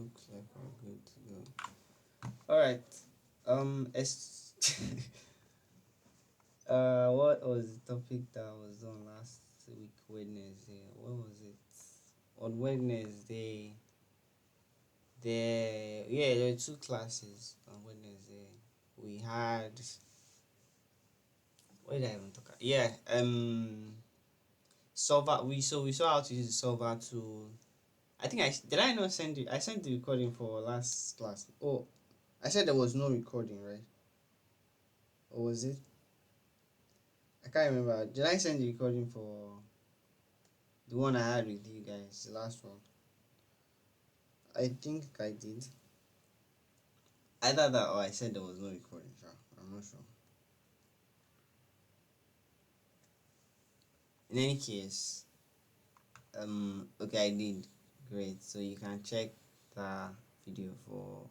looks like we're good to go. All right. It's what was the topic that was on last week Wednesday? What was it? On Wednesday, there were two classes on Wednesday. We had what did I even talk about? Yeah, solver. We saw how to use the solver to. I think I did. I not send you. I sent the recording for last class. Oh, I said there was no recording, right? Or was it? I can't remember. Did I send the recording for the one I had with you guys, the last one? I think I did. Either that or I said there was no recording. Sure. I'm not sure. In any case, okay, I did. Great. So you can check the video for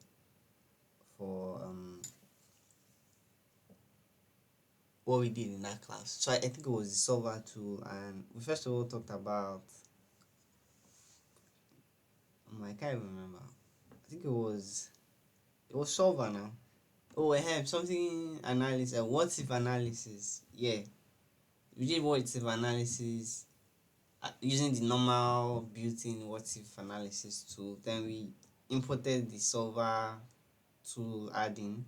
what we did in that class. So I think it was the solver tool, and we first of all talked about. I can't even remember. I think it was solver now. Oh, something analysis. What if analysis? Yeah, we did what if analysis using the normal built-in what if analysis tool. Then we imported the solver tool add-in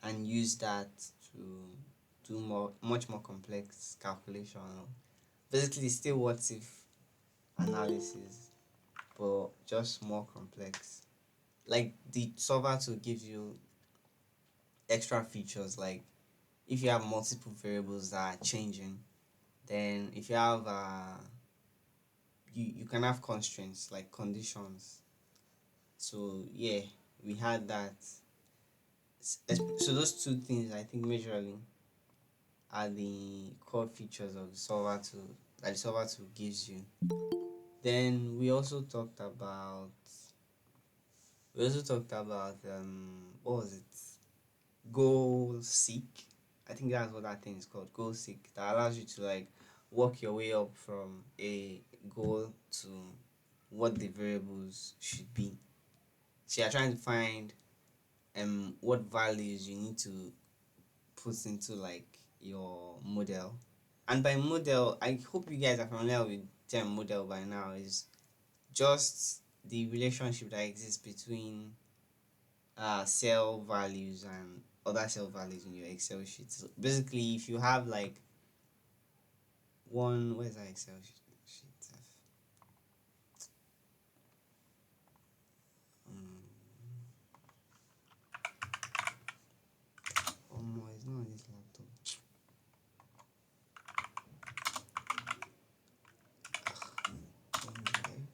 and used that to do much more complex calculation. Basically, still what if analysis, but just more complex. Like the solver tool gives you extra features, like if you have multiple variables that are changing, then if you have you can have constraints like conditions. So yeah, we had that. So those two things I think majorly are the core features of the solver tool that the solver tool gives you. Then we also talked about what was it? Goal seek. I think that's what that thing is called. Goal seek, that allows you to like work your way up from a goal to what the variables should be. So you're trying to find what values you need to put into like your model. And by model, I hope you guys are familiar with the term model by now. Is just the relationship that exists between cell values and other cell values in your Excel sheet. So basically, if you have like where's that Excel sheet? Um, oh no, it's not on this laptop. Is it on my drive?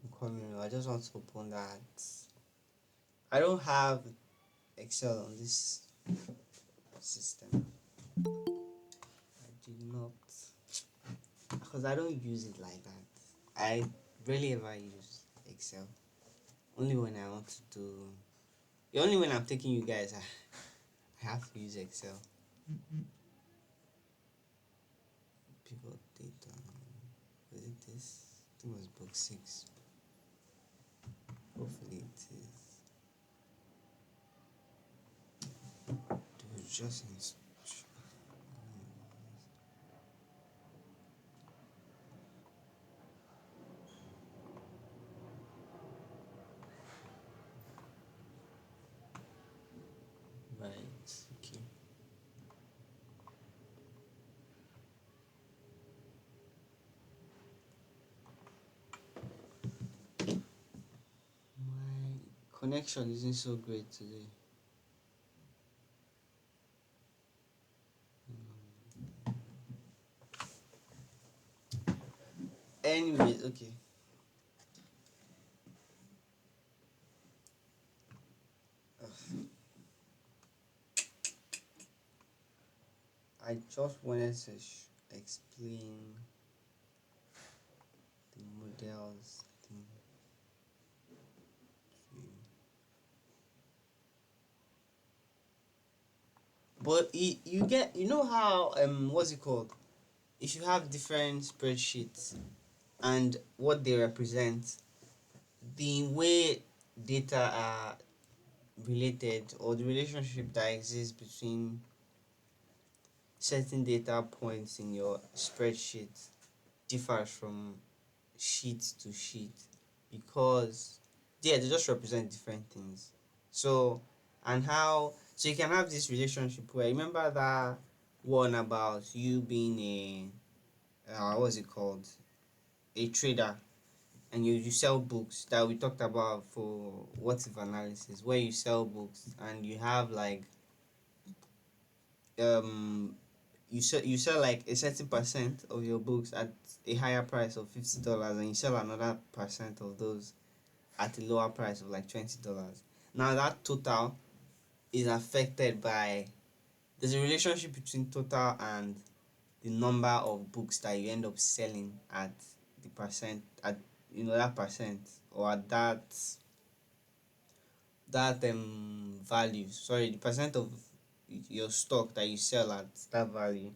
I'm coming. I just want to open that. I don't have Excel on this system. I did not, because I don't use it like that. I rarely ever use Excel. Only when I want to do. Only when I'm taking you guys, I have to use Excel. People data. Was it this? I think it was book 6. Hopefully it is. It was just instruction. Right. Okay. My connection isn't so great today. Anyways, okay. Ugh. I just wanted to explain the models thing to you. But you get, you know how what's it called? If you have different spreadsheets and what they represent, the way data are related, or the relationship that exists between certain data points in your spreadsheet differs from sheet to sheet, because yeah, they just represent different things. So, and how, so you can have this relationship where, remember that one about you being what's it called, a trader, and you sell books, that we talked about for what if analysis, where you sell books and you have like um you sell like a certain percent of your books at a higher price of $50, and you sell another percent of those at a lower price of like $20. Now that total is affected by, there's a relationship between total and the number of books that you end up selling at the percent, at that percent, or at that value, sorry, the percent of your stock that you sell at that value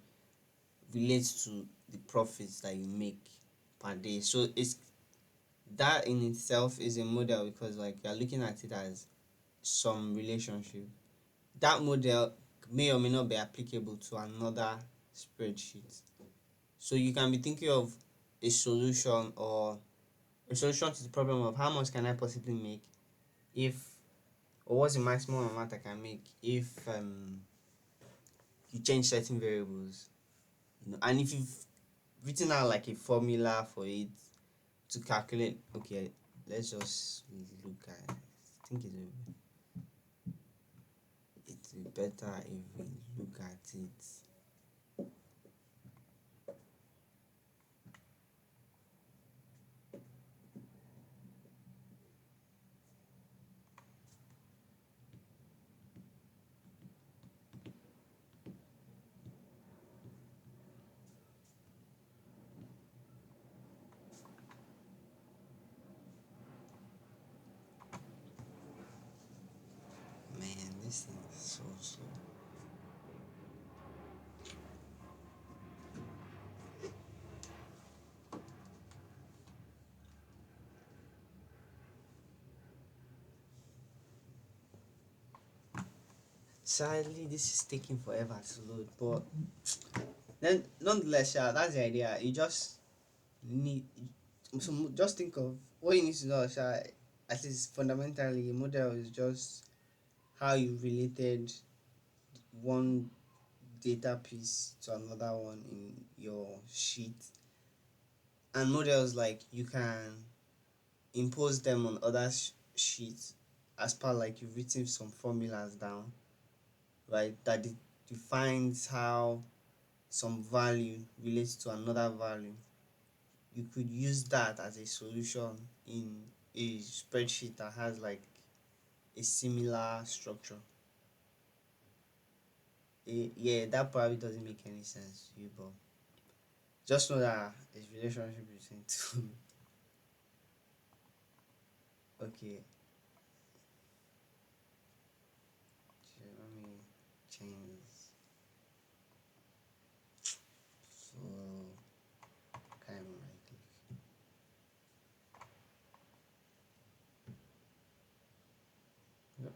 relates to the profits that you make per day. So it's, that in itself is a model, because like you're looking at it as some relationship. That model may or may not be applicable to another spreadsheet. So you can be thinking of a solution, or a solution to the problem of how much can I possibly make if, or what's the maximum amount I can make if you change certain variables. And if you've written out like a formula for it to calculate, okay, let's just look at, I think it'll be better if we look at it. Man, this thing is so slow. Sadly, this is taking forever to load, but then nonetheless, yeah, that's the idea. You just need, so just think of what you need to know. At least fundamentally, a model is just how you related one data piece to another one in your sheet. And models, like, you can impose them on other sheets as per, like, you've written some formulas down, right, that defines how some value relates to another value. You could use that as a solution in a spreadsheet that has like a similar structure. Yeah, that probably doesn't make any sense to you, but just know that there's relationship between two. Okay, so let me change. So kind of right click. Yep.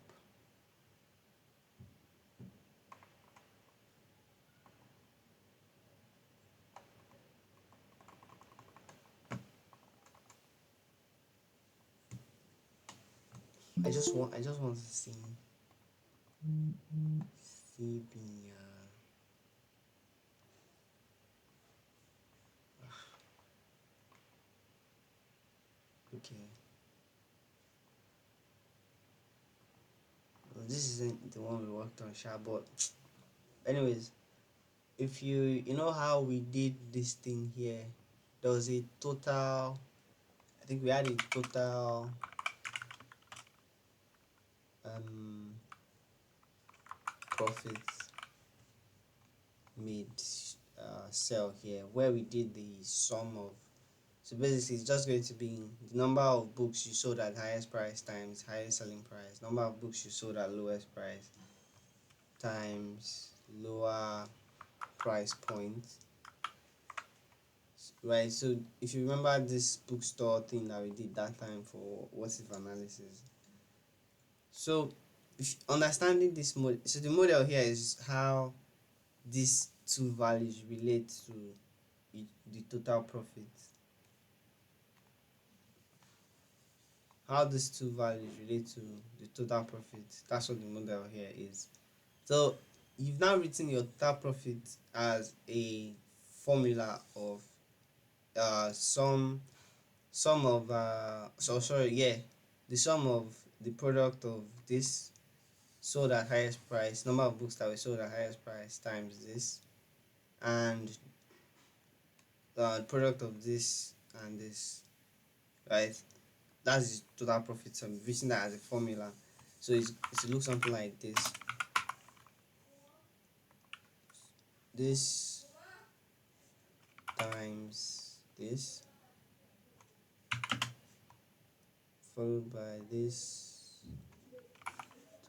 I just want to see being okay. Well, this isn't the one we worked on, sha, but anyways, if you know how we did this thing here, there was a total, I think we had a total um profits, made cell here where we did the sum of. So basically, it's just going to be the number of books you sold at highest price times highest selling price, number of books you sold at lowest price times lower price point, right? So if you remember this bookstore thing that we did that time for what if analysis, so if understanding this model, so the model here is how these two values relate to the total profit. How these two values relate to the total profit. That's what the model here is. So you've now written your total profit as a formula of sum of the sum of the product of this sold at highest price, number of books that were sold at highest price times this, and the product of this and this, right? That's the total profit. So I'm using that as a formula. So it looks something like this. This times this, followed by this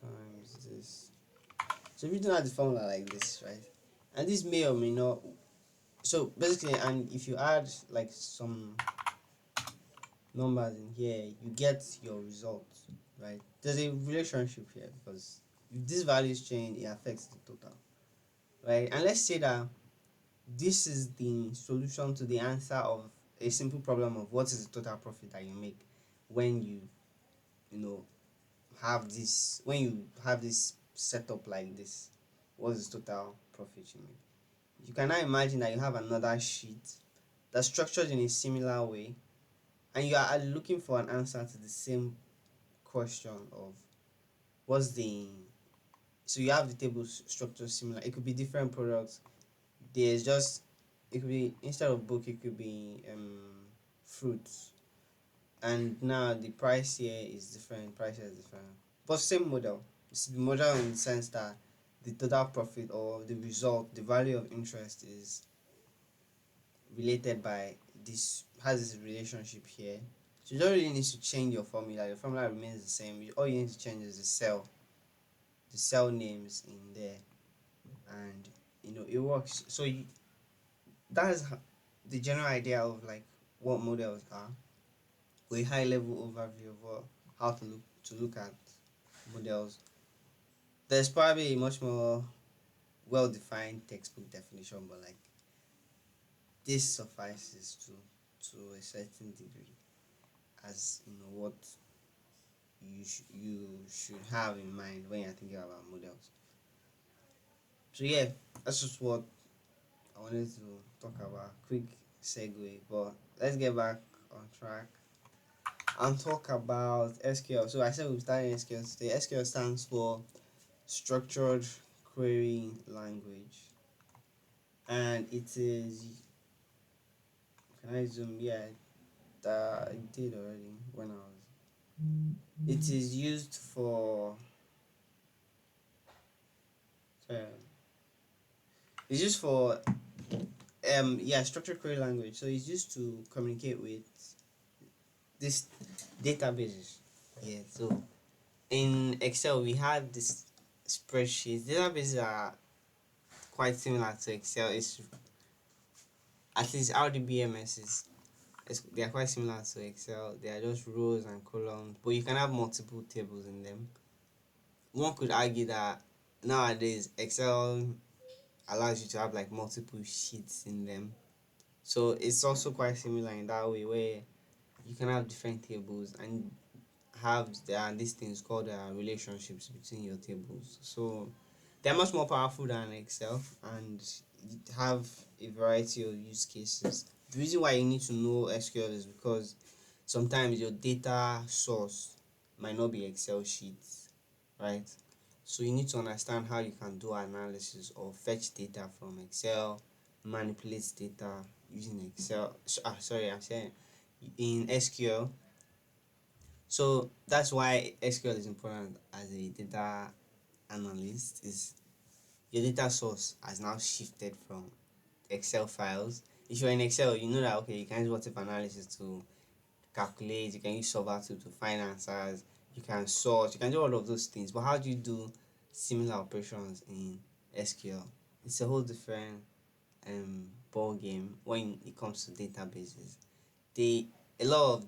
times this. So if you do not the formula like this, right? And this may or may not. So basically, and if you add like some numbers in here, you get your results, right? There's a relationship here because if these values change, it affects the total, right? And let's say that this is the solution to the answer of a simple problem of what is the total profit that you make when you know have this setup like this. What is the total profit you make? You can now imagine that you have another sheet that's structured in a similar way, and you are looking for an answer to the same question of what's the. So you have the table structure similar. It could be different products. There's just it could be instead of book, it could be fruits. And now the price here is different. Price here is different, but same model. It's the model in the sense that the total profit or the result, the value of interest is related by this has this relationship here. So you don't really need to change your formula. Your formula remains the same. All you need to change is the cell names in there, and it works. So that's the general idea of like what models are. With a high level overview of how to look at models. There's probably a much more well defined textbook definition, but like this suffices to a certain degree as what you should have in mind when you're thinking about models. So yeah, that's just what I wanted to talk about. Quick segue, but let's get back on track and talk about SQL. So I said we're starting SQL today. SQL stands for Structured Query Language, and it is. Can I zoom? Yeah, I did already when I was. It is used for. Sorry, it's used for structured query language. So it's used to communicate with this databases. Yeah. So in Excel we have this spreadsheets. Databases are quite similar to Excel. It's at least RDBMS they are quite similar to Excel. They are just rows and columns, but you can have multiple tables in them. One could argue that nowadays Excel allows you to have like multiple sheets in them. So it's also quite similar in that way where you can have different tables and have there are these things called relationships between your tables. So they're much more powerful than Excel and you have a variety of use cases. The reason why you need to know SQL is because sometimes your data source might not be Excel sheets, right? So you need to understand how you can do analysis or fetch data from Excel, manipulate data using Excel. Sorry, I'm saying in SQL. So that's why SQL is important as a data analyst. Is your data source has now shifted from Excel files. If you're in Excel, you know that okay, you can use what if analysis to calculate, you can use solver to find answers, you can sort, you can do all of those things. But how do you do similar operations in SQL? It's a whole different ball game when it comes to databases. They A lot of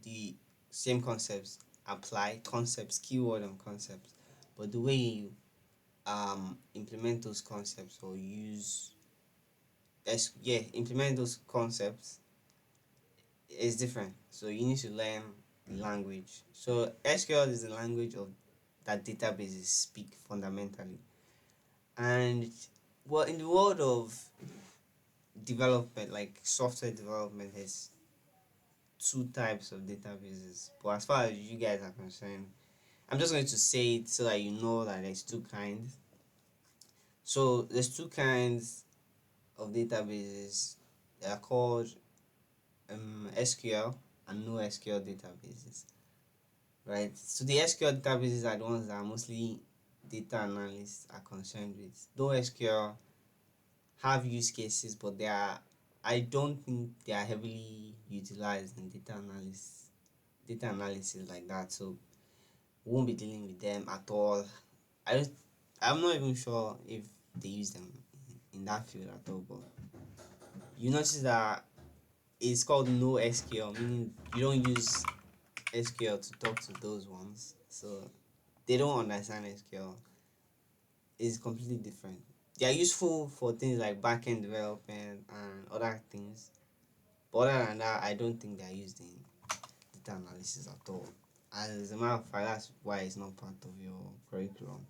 the same concepts apply, concepts, keyword and concepts, but the way you implement those concepts or implement those concepts is different. So you need to learn the language. So SQL is the language of that databases speak fundamentally. And well, in the world of development, like software development, there's two types of databases. But as far as you guys are concerned, I'm just going to say it so that you know that there's two kinds. So there's two kinds of databases. They are called SQL and no SQL databases, right? So the SQL databases are the ones that mostly data analysts are concerned with. Though SQL have use cases, but I don't think they are heavily utilized in data analysis like that. So we won't be dealing with them at all. I don't, I'm not even sure if they use them in that field at all. But you notice that it's called no SQL, meaning you don't use SQL to talk to those ones. So they don't understand SQL. It's completely different. They are useful for things like backend development and other things. But other than that, I don't think they are used in data analysis at all. As a matter of fact, that's why it's not part of your curriculum.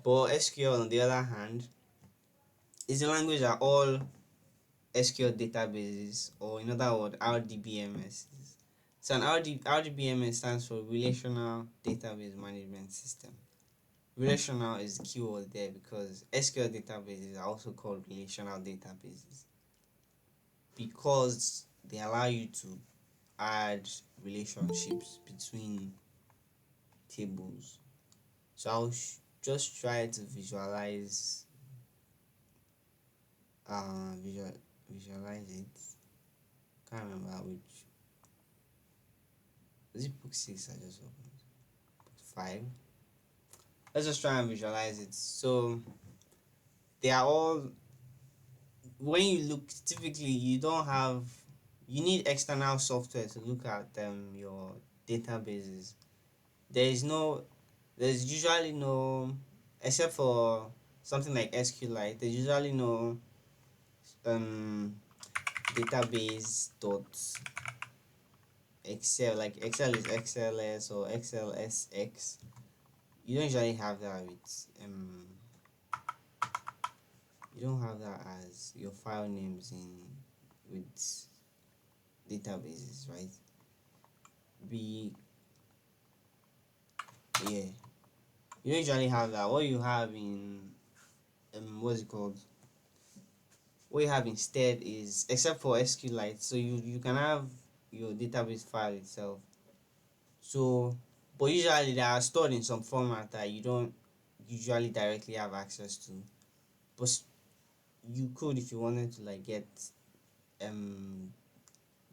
But SQL, on the other hand, is a language that all SQL databases, or in other words, RDBMS. So an RDBMS stands for Relational Database Management System. Relational is the keyword there because SQL databases are also called relational databases because they allow you to add relationships between tables. So just try to uh visual, visualize it. Can't remember which. Was it book 6 I just opened? Book 5. Let's just try and visualize it. So they are all, when you look, typically you need external software to look at your databases. There's usually no, except for something like SQLite, there's usually no um database dot Excel, like Excel is XLS or XLSX. You don't usually have that with you don't have that as your file names in with databases, right? Be Yeah, you don't usually have that. What you have in what's it called? What you have instead is, except for SQLite, so you can have your database file itself. So, but usually they are stored in some format that you don't usually directly have access to. But you could, if you wanted to, like, get um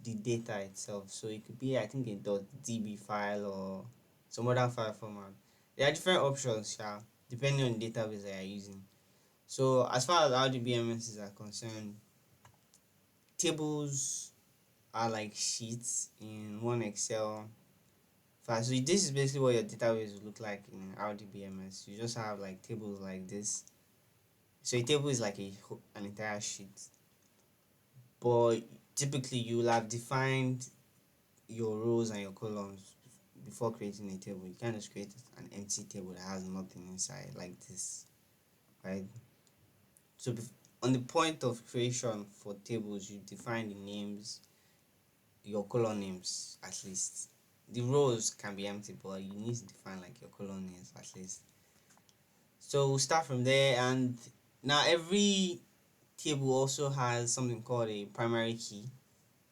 the data itself. So it could be, I think, a .db file or some other file format. There are different options, yeah, depending on the database that you're using. So as far as RDBMSs are concerned, tables are like sheets in one Excel file. So this is basically what your database will look like in RDBMS. You just have like tables like this. So a table is like an entire sheet. But typically you will have defined your rows and your columns before creating a table. You can't just create an empty table that has nothing inside like this, right? So on the point of creation for tables, you define the names, your column names at least. The rows can be empty, but you need to define like your column names at least. So we'll start from there, and now every table also has something called a primary key.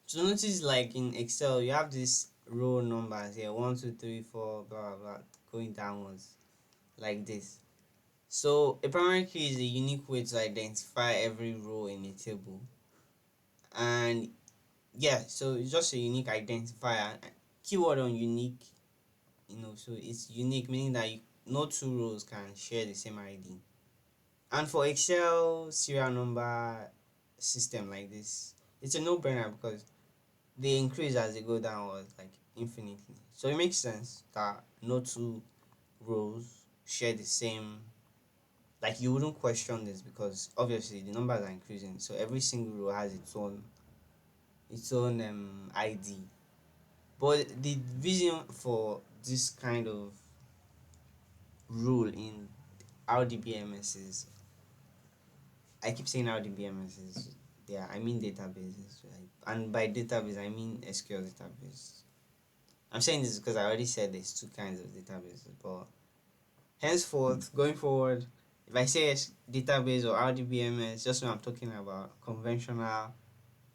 So notice, like in Excel, you have these row numbers here, 1, 2, 3, 4, blah blah blah, going downwards like this. So a primary key is a unique way to identify every row in a table. And yeah, so it's just a unique identifier. Keyword on unique, so it's unique, meaning that no two rows can share the same ID. And for Excel serial number system like this, it's a no-brainer because they increase as they go downwards, like infinitely. So it makes sense that no two rows share the same. Like you wouldn't question this because obviously the numbers are increasing, so every single row has its own ID. But the reason for this kind of rule in RDBMS is, I keep saying RDBMS is, yeah, I mean databases, right? And by database I mean SQL database. I'm saying this because I already said there's two kinds of databases, but henceforth, going forward, if I say database or RDBMS, just know I'm talking about conventional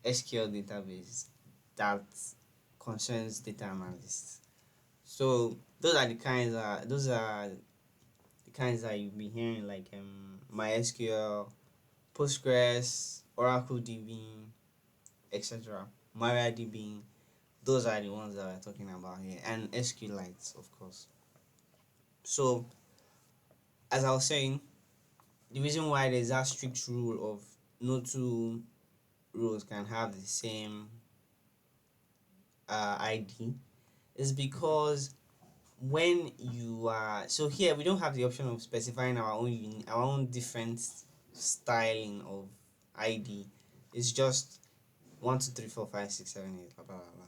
SQL database that concerns data analysts. So those are the kinds that you'll be hearing, like MySQL, Postgres, Oracle DB, etc. MariaDB. Those are the ones that we're talking about here, and SQLites, of course. So, as I was saying, the reason why there's that strict rule of no two rows can have the same ID is because when you are, so here we don't have the option of specifying our own different styling of ID. It's just 1 2 3 4 5 6 7 8 blah blah blah blah.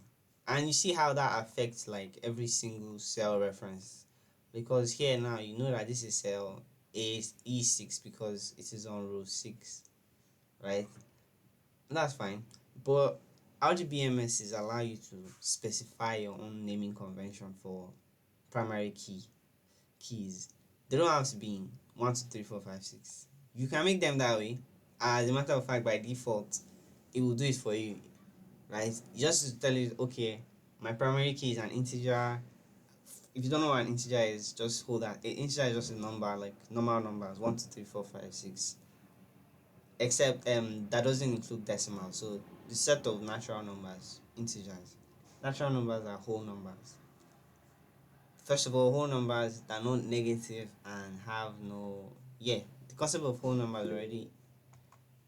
And you see how that affects like every single cell reference, because here now you know that this is cell E6 because it is on row 6, right? That's fine. But RGBMSs allow you to specify your own naming convention for primary keys. They don't have to be in 1 2 3 4 5 6. You can make them that way. As a matter of fact, by default, it will do it for you, right? Just to tell you, okay, my primary key is an integer. If you don't know what an integer is, just hold that. An integer is just a number, like normal numbers, 1 2 3 4 5 6. Except that doesn't include decimal. So the set of natural numbers, integers. Natural numbers are whole numbers. First of all, whole numbers that are not negative and have no, yeah. The concept of whole numbers already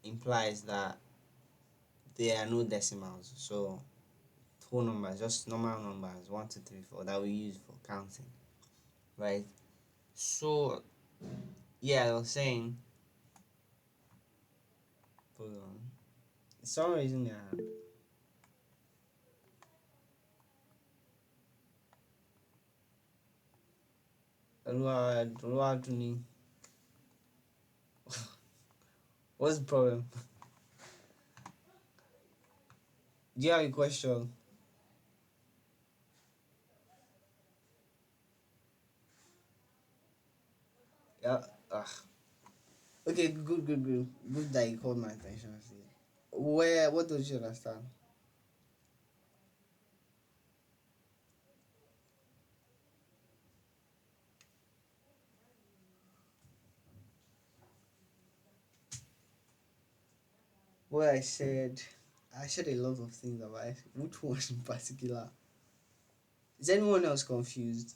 implies that there are no decimals. So whole numbers, just normal numbers, 1 2 3 4, that we use for counting, right? So yeah, I was saying, hold on. For some reason, yeah. Oluwaduni, what's the problem? Do you have a question? Yeah. Ah. Okay. Good. Good. Good. Good that you called my attention. See. Where? What don't you understand? Where I said a lot of things about it. Which one in particular? Is anyone else confused?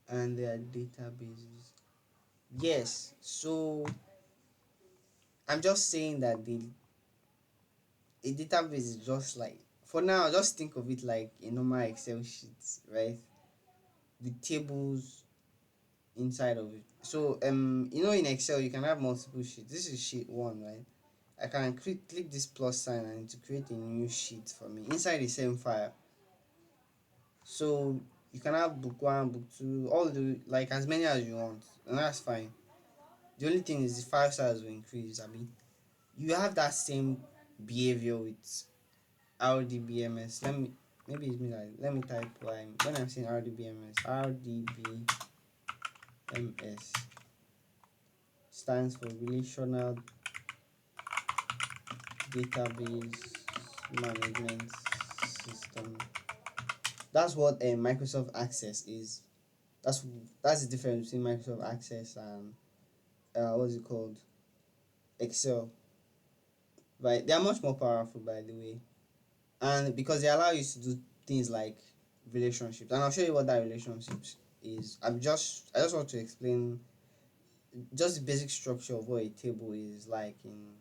And their databases. Yes. So I'm just saying that a database is just like, for now, just think of it like a normal Excel sheet, right? With tables inside of it. So in Excel you can have multiple sheets. This is sheet one, right? I can click this plus sign and to create a new sheet for me inside the same file. So you can have book one, book two, all the, like, as many as you want, and that's fine. The only thing is the file size will increase. I mean, you have that same behavior with RDBMS. Maybe it's me that, let me type when I'm saying RDBMS. RDBMS stands for Relational Database Management System. That's what Microsoft Access is. That's that's the difference between Microsoft Access and what's it called, Excel. Right? They are much more powerful, by the way, and because they allow you to do things like relationships, and I'll show you what that relationships is. I just want to explain just the basic structure of what a table is like in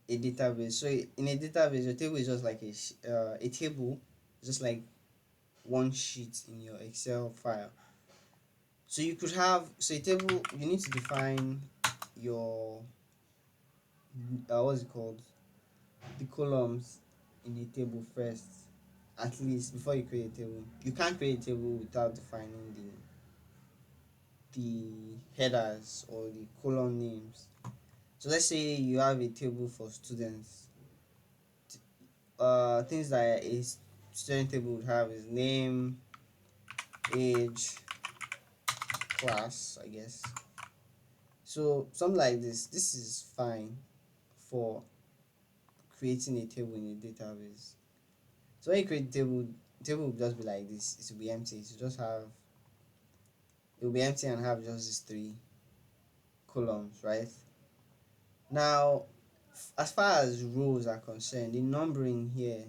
a database. So in a database, a table is just like a table, just like one sheet in your Excel file. So you could have, so a table, you need to define your what's it called, the columns in a table first, at least before you create a table. You can't create a table without defining the headers or the column names. So let's say you have a table for students. Things that a student table would have is name, age, class, I guess. So something like this is fine for creating a table in a database. So when you create a table will just be like this. It will be empty. It will be empty and have just these three columns, right? Now, as far as rows are concerned, the numbering here.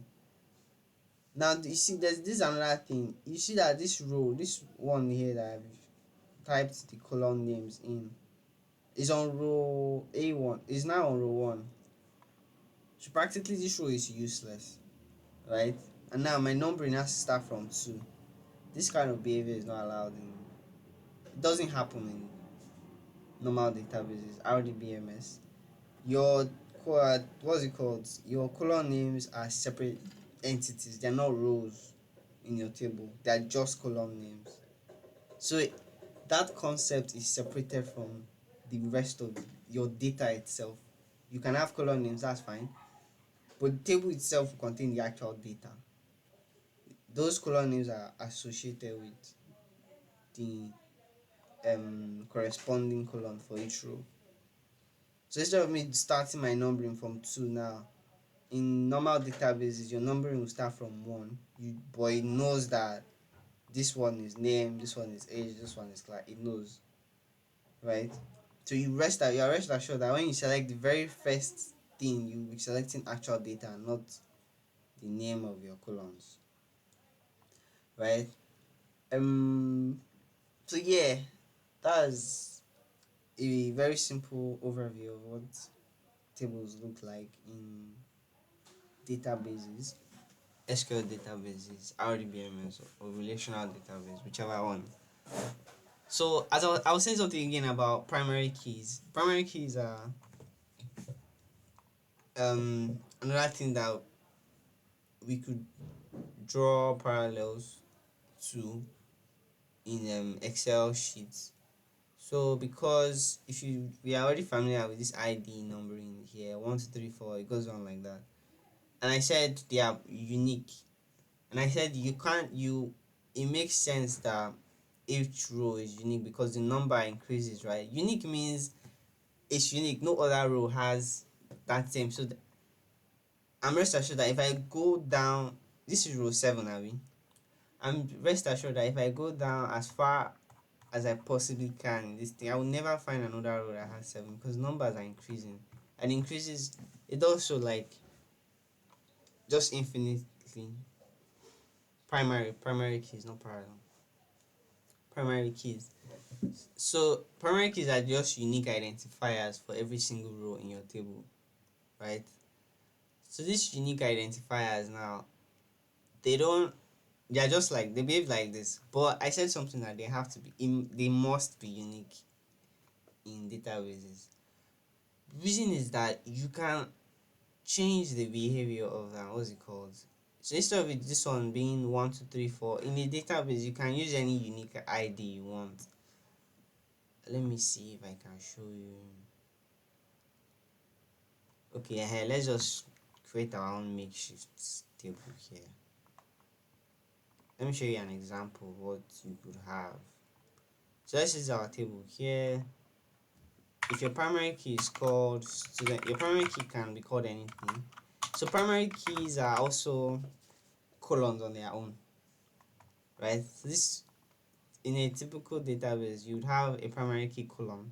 Now you see, there's this another thing. You see that this row, this one here that I've typed the column names in, is on row A1. Is now on row 1. So practically this row is useless, right? And now my numbering has to start from 2. This kind of behavior is not allowed in. It doesn't happen in normal databases, RDBMS. Your what's it called? Your column names are separate entities. They're not rows in your table. They're just column names. So that concept is separated from the rest of your data itself. You can have column names, that's fine, but the table itself will contain the actual data. Those column names are associated with the corresponding column for each row. So instead of me starting my numbering from 2 now, in normal databases, your numbering will start from 1. But it knows that this one is name, this one is age, this one is class. It knows, right? So you are rest assured that when you select the very first thing, you'll be selecting actual data and not the name of your columns, right? So yeah, that's a very simple overview of what tables look like in databases, SQL databases, RDBMS, or relational database, whichever one. So as I was saying something again about primary keys. Primary keys are another thing that we could draw parallels to in Excel sheets. So because if you we are already familiar with this ID numbering here, 1, 2, 3, 4, it goes on like that. And I said they are unique. And I said you can't you it makes sense that each row is unique because the number increases, right? Unique means it's unique. No other row has that same. So I'm rest assured that if I go down, this is row 7, I mean. I'm rest assured that if I go down as far as I possibly can in this thing, I will never find another row that has 7 because numbers are increasing. And increases, it also like just infinitely. Primary keys, not parallel. Primary keys. So primary keys are just unique identifiers for every single row in your table, right? So these unique identifiers now, they don't they are just like they behave like this. But I said something that they must be unique in databases. Reason is that you can change the behavior of what's it called. So instead of this one being 1, 2, 3, 4 in a database, you can use any unique ID you want. Let me see if I can show you. Okay, let's just create our own makeshift table here. Let me show you an example of what you could have. So this is our table here. If your primary key is called student, your primary key can be called anything. So primary keys are also columns on their own, right? So this, in a typical database, you'd have a primary key column.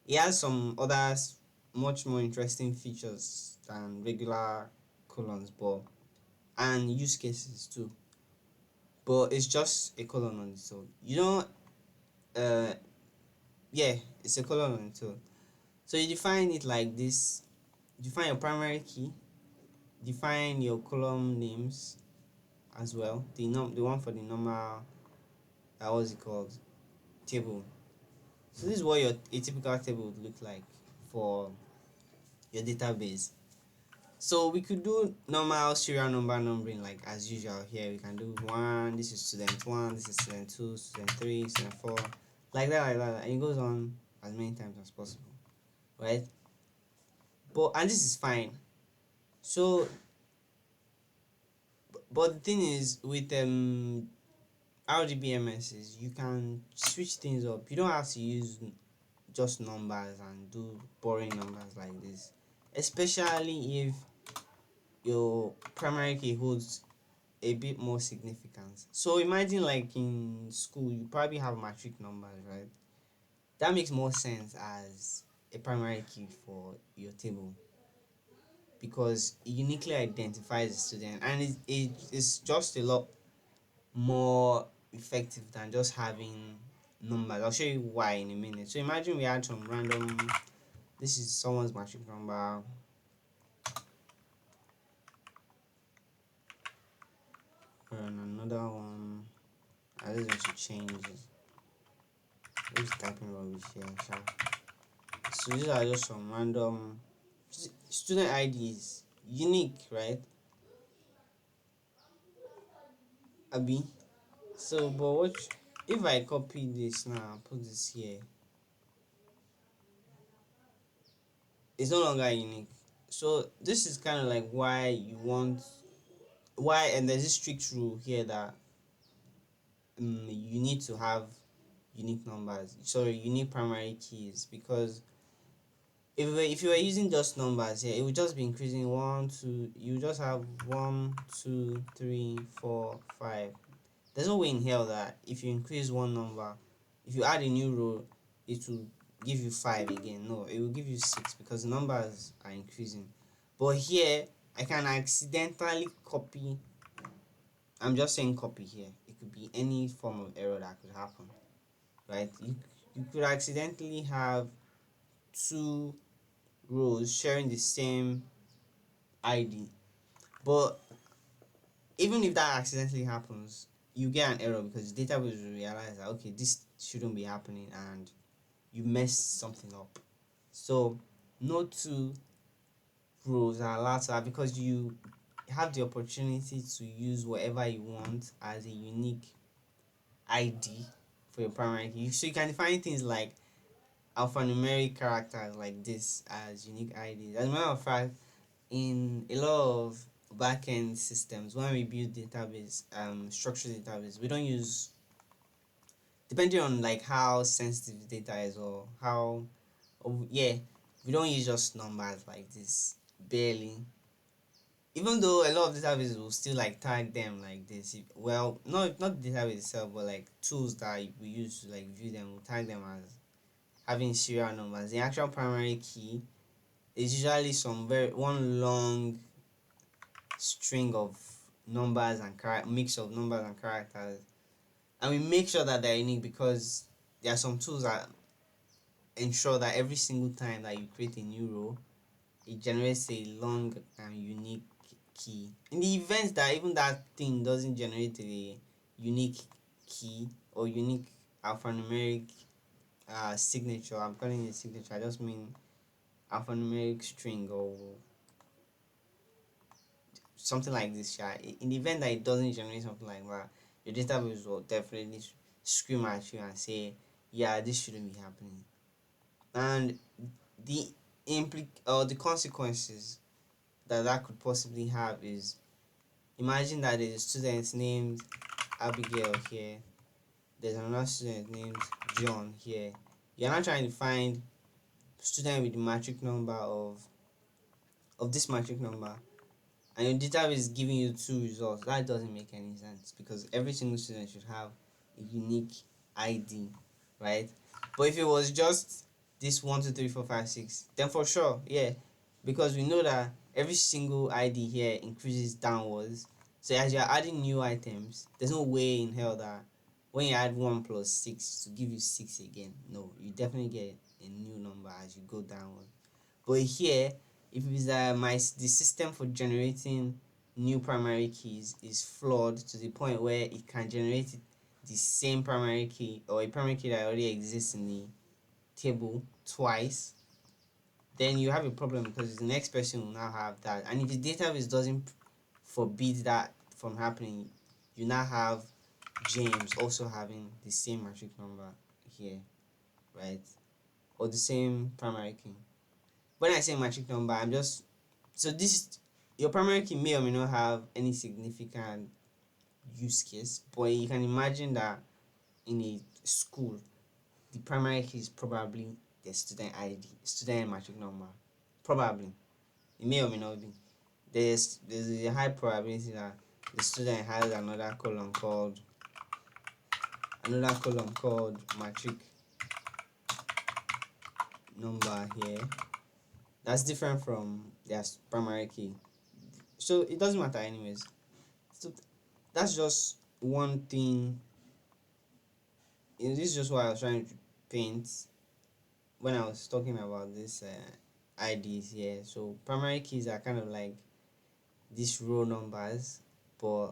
It has some other much more interesting features than regular columns, but and use cases too. But it's just a column on its own. Uh, yeah, it's a column on its own. So you define it like this: define your primary key, define your column names as well. The one for the normal, what's it called, table. So this is what your a typical table would look like for your database. So we could do normal serial number numbering like as usual here. We can do one, this is student one, this is student two, student three, student four, like that, and it goes on as many times as possible, right? But and this is fine. So, but the thing is with RDBMSs, you can switch things up. You don't have to use just numbers and do boring numbers like this, especially if your primary key holds a bit more significance. So imagine like in school, you probably have matric numbers, right? That makes more sense as a primary key for your table because it uniquely identifies the student and it's just a lot more effective than just having numbers. I'll show you why in a minute. So imagine we had some random, this is someone's matric number, and another one. I just want to change it. Who's typing rubbish here? So these are just some random student IDs, unique, right? Abi. So, but what if I copy this now, put this here? It's no longer unique. So this is kind of like why you want why, and there's this strict rule here that you need to have unique numbers, sorry, unique primary keys, because if you were using just numbers here, it would just be increasing one, two. You just have 1, 2, 3, 4, 5. There's no way in hell that if you increase one number, if you add a new row, it will give you 5 again. No, it will give you 6 because the numbers are increasing. But here, I can accidentally copy. I'm just saying copy here. It could be any form of error that could happen, right? You could accidentally have two rows sharing the same ID. But even if that accidentally happens, you get an error because the database will realize that okay, this shouldn't be happening and you messed something up. So no two rows are allowed to have because you have the opportunity to use whatever you want as a unique ID for your primary key. So you can define things like alphanumeric characters like this as unique IDs. As a matter of fact, in a lot of backend systems, when we build database, structured database, we don't use, depending on like how sensitive the data is or how, yeah, we don't use just numbers like this, barely. Even though a lot of databases will still like tag them like this, well, not the database itself, but like tools that we use to like view them will tag them as having serial numbers. The actual primary key is usually some very one long string of numbers and mix of numbers and characters, and we make sure that they're unique because there are some tools that ensure that every single time that you create a new row, it generates a long and unique key. In the event that even that thing doesn't generate a unique key or unique alphanumeric signature, I'm calling it signature, I just mean alphanumeric string or something like this. Yeah. In the event that it doesn't generate something like that, your database will definitely scream at you and say, yeah, this shouldn't be happening. And the the consequences that could possibly have is, imagine that there's a student named Abigail here, there's another student named John here. You're not trying to find student with the matric number of this matric number, and your database is giving you two results. That doesn't make any sense because every single student should have a unique ID, right? But if it was just this 1, 2, 3, 4, 5, 6, then for sure, yeah, because we know that every single ID here increases downwards. So as you're adding new items, there's no way in hell that when you add 1 plus 6 to give you 6 again. No, you definitely get a new number as you go downward. But here, if it's the system for generating new primary keys is flawed to the point where it can generate the same primary key or a primary key that already exists in the table twice, then you have a problem because the next person will now have that. And if the database doesn't forbid that from happening, you now have James also having the same matric number here, right? Or the same primary key. When I say matric number, I'm just so this your primary key may or may not have any significant use case, but you can imagine that in a school, the primary key is probably the student ID, student matric number. Probably. It may or may not be. There's a high probability that the student has another column called matric number here. That's different from their primary key. So it doesn't matter anyways. So that's just one thing. This is just what I was trying to paint when I was talking about this IDs here. So primary keys are kind of like these row numbers, but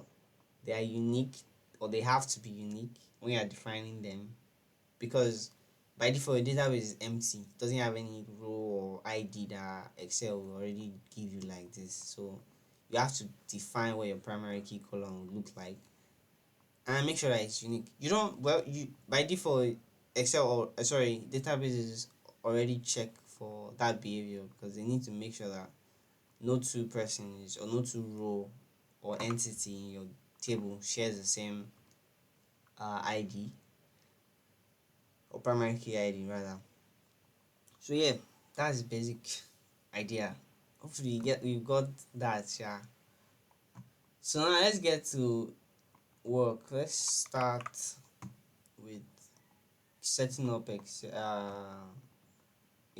they are unique or they have to be unique when you are defining them because by default your database is empty. It doesn't have any row or ID that Excel will already give you like this. So you have to define what your primary key column will look like and make sure that it's unique. You don't you by default Excel or databases already check for that behavior because they need to make sure that no two persons or no two row or entity in your table shares the same ID or primary key ID rather. So yeah, that's the basic idea. Hopefully you got that, yeah. So now let's get to work. Let's start with setting up a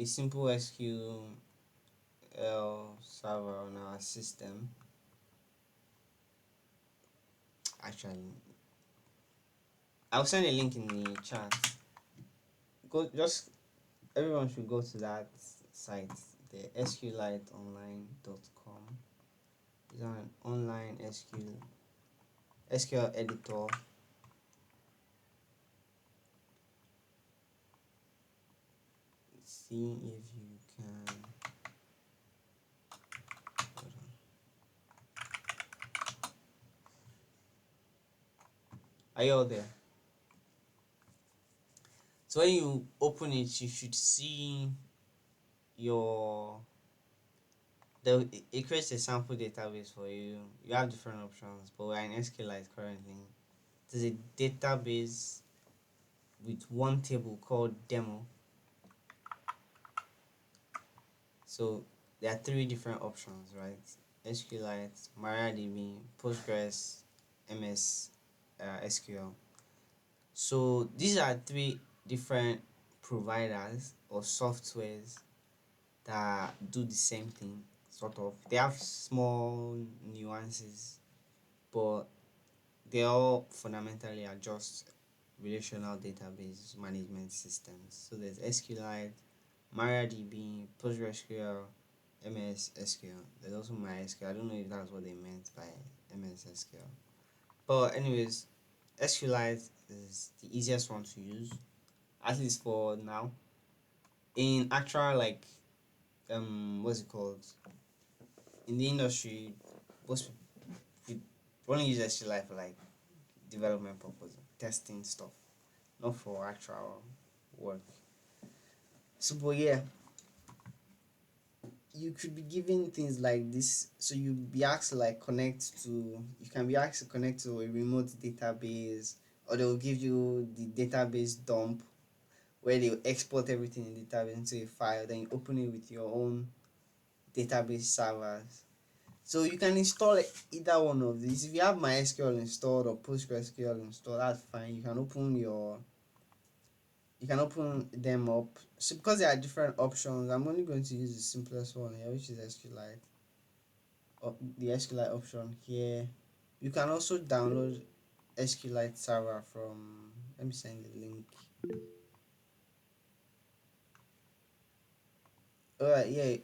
simple SQL server on our system. Actually, I'll send a link in the chat. Go just everyone should go to that site, the sqliteonline.com. It's an online SQL editor. See if you can. Hold on. Are you all there? So when you open it, you should see your it creates a sample database for you. You have different options, but we're in SQLite currently. There's a database with one table called demo. So there are three different options, right? SQLite, MariaDB, Postgres, MS SQL. So these are three different providers or softwares that do the same thing, sort of. They have small nuances, but they all fundamentally are just relational database management systems. So there's SQLite, MariaDB, PostgreSQL, MS SQL. There's also MySQL. I don't know if that's what they meant by MS SQL. But anyways, SQLite is the easiest one to use, at least for now. In actual what's it called? In the industry, most people only use SQLite for like development purpose, testing stuff, not for actual work. So, but yeah, you could be given things like this. So you be asked to like you can be asked to connect to a remote database, or they'll give you the database dump where they export everything in database into a file. Then you open it with your own database servers. So you can install either one of these. If you have MySQL installed or PostgreSQL installed, that's fine. You can open them up. So because there are different options, I'm only going to use the simplest one here, which is SQLite. The SQLite option here. You can also download SQLite server from. Let me send the link. Alright, yeah,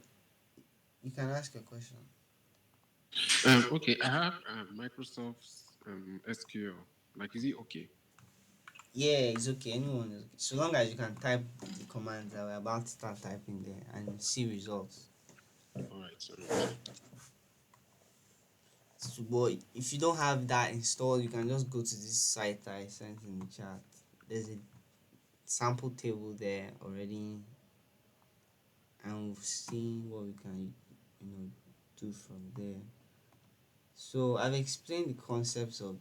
you can ask a question. Okay, I have Microsoft's SQL. Like, is it okay? Yeah, it's okay. Anyone is okay. So long as you can type the commands that we're about to start typing there and see results. All right, all right. So, but if you don't have that installed, you can just go to this site I sent in the chat. There's a sample table there already, and we've seen what we can, do from there. So I've explained the concepts of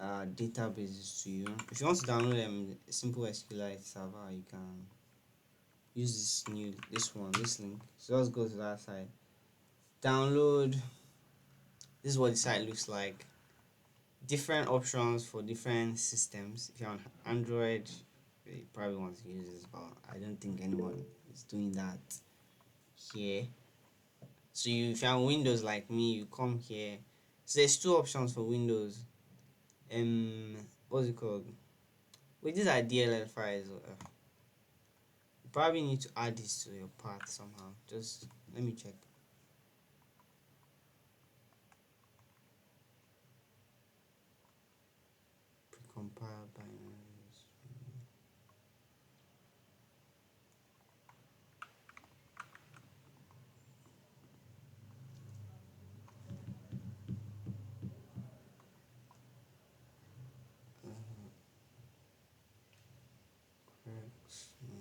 databases to you. If you want to download a simple SQLite server, you can use this link. So let's go to that site. Download. This is what the site looks like. Different options for different systems. If you're on Android, you probably want to use this, but I don't think anyone is doing that here. So if you're on Windows like me, you come here. So there's two options for Windows. What's it called? Wait, these are DLL files. You probably need to add this to your path somehow. Just let me check. Precompiled binaries. Correct. No.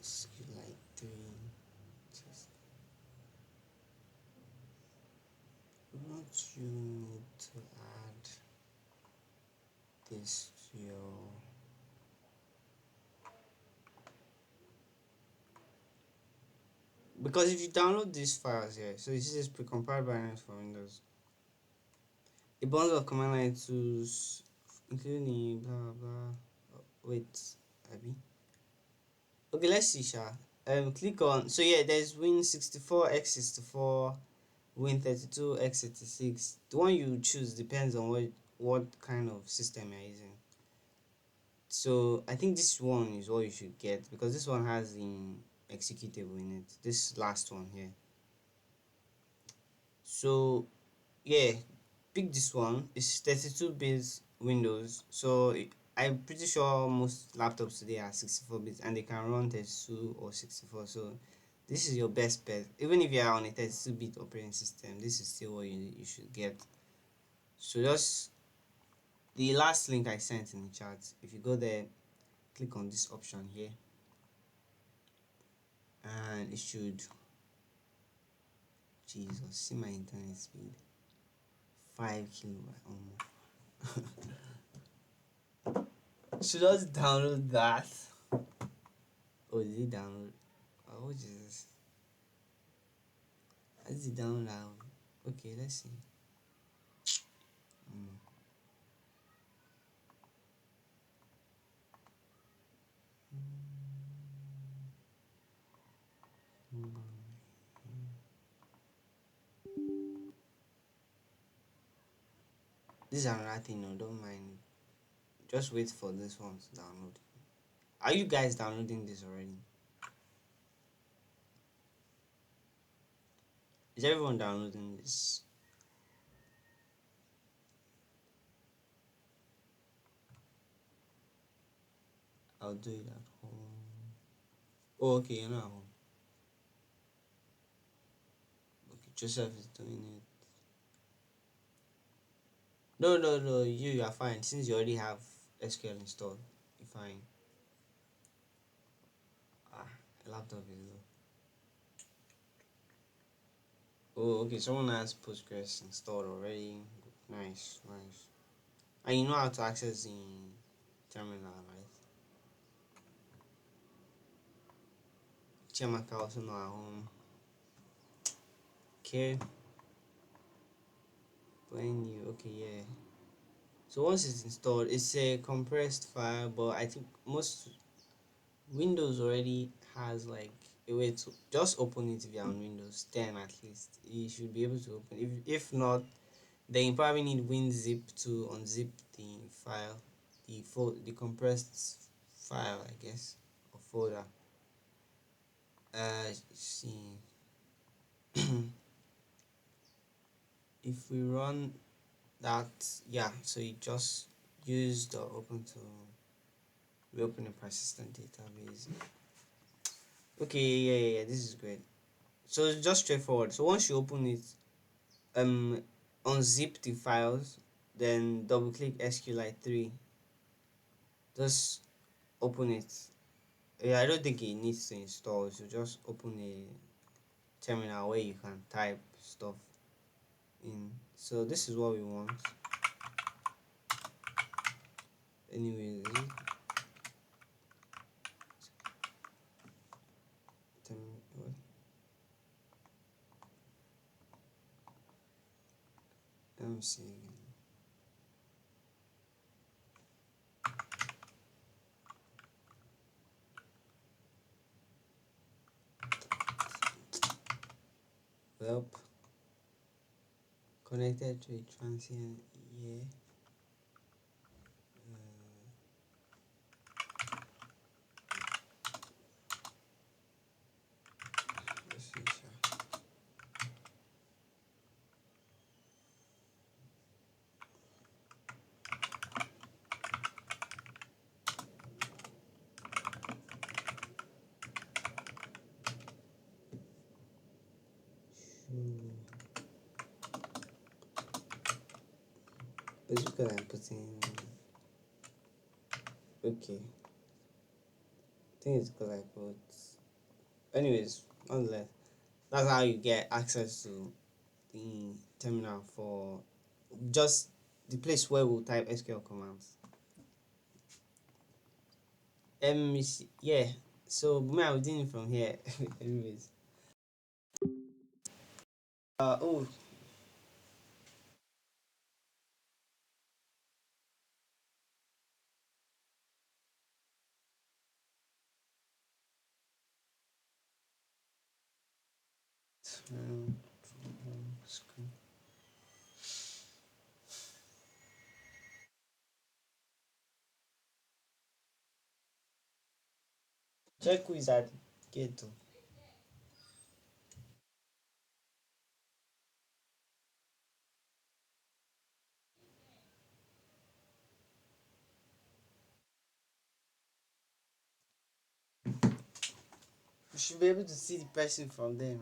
SQLite 3. Just what you need to add this to your because if you download these files here, so this is precompiled binaries for Windows. A bundle of command line tools, including blah blah. Oh, wait, Abby. Okay, let's see, Sha. Click on. So yeah, there's Win64, X64, Win32, X86. The one you choose depends on what kind of system you're using. So I think this one is what you should get because this one has the executable in it. This last one here. So yeah, pick this one. It's 32-bit Windows. So I'm pretty sure most laptops today are 64 bits and they can run 32 or 64. So this is your best bet. Even if you are on a 32-bit operating system, this is still what you should get. So just the last link I sent in the chat. If you go there, click on this option here, and it should. Jesus, see my internet speed. 5 kilobyte almost. Should just download that. Oh, did it download? Oh, Jesus. How did it download? Okay, let's see. Mm. This is another thing, no, don't mind. Just wait for this one to download. Are you guys downloading this already? Is everyone downloading this? I'll do it at home. Oh, okay, you're not at home. Okay, Joseph is doing it. No, no, no, you are fine. Since you already have SQL installed, you're fine. Laptop is low. Oh, okay. Someone has Postgres installed already. Nice, nice. And you know how to access the terminal, right? Chiamaka also know at home. Okay, when you okay, yeah. So once it's installed, it's a compressed file, but I think most Windows already has like a way to just open it if you're on Windows 10 at least. You should be able to open. If not, then you probably need WinZip to unzip the file, the compressed file, I guess, or folder. See, if we run that, yeah. So you just use the open to reopen a persistent database. Okay, yeah. This is great. So it's just straightforward. So once you open it, um, unzip the files, then double click SQLite 3. Just open it. Yeah, I don't think it needs to install. So just open a terminal where you can type stuff in. So this is what we want. Anyways, what? Let me see again. Well, connected to a transient. Yeah. Let's see, sure. It's because I'm putting. Okay. I think it's because I put. Anyways, nonetheless, that's how you get access to the terminal for just the place where we'll type SQL commands. Yeah. So, me, I'm doing it from here. Anyways. Oh, um, screen. Check who is at the gate. You should be able to see the person from there now.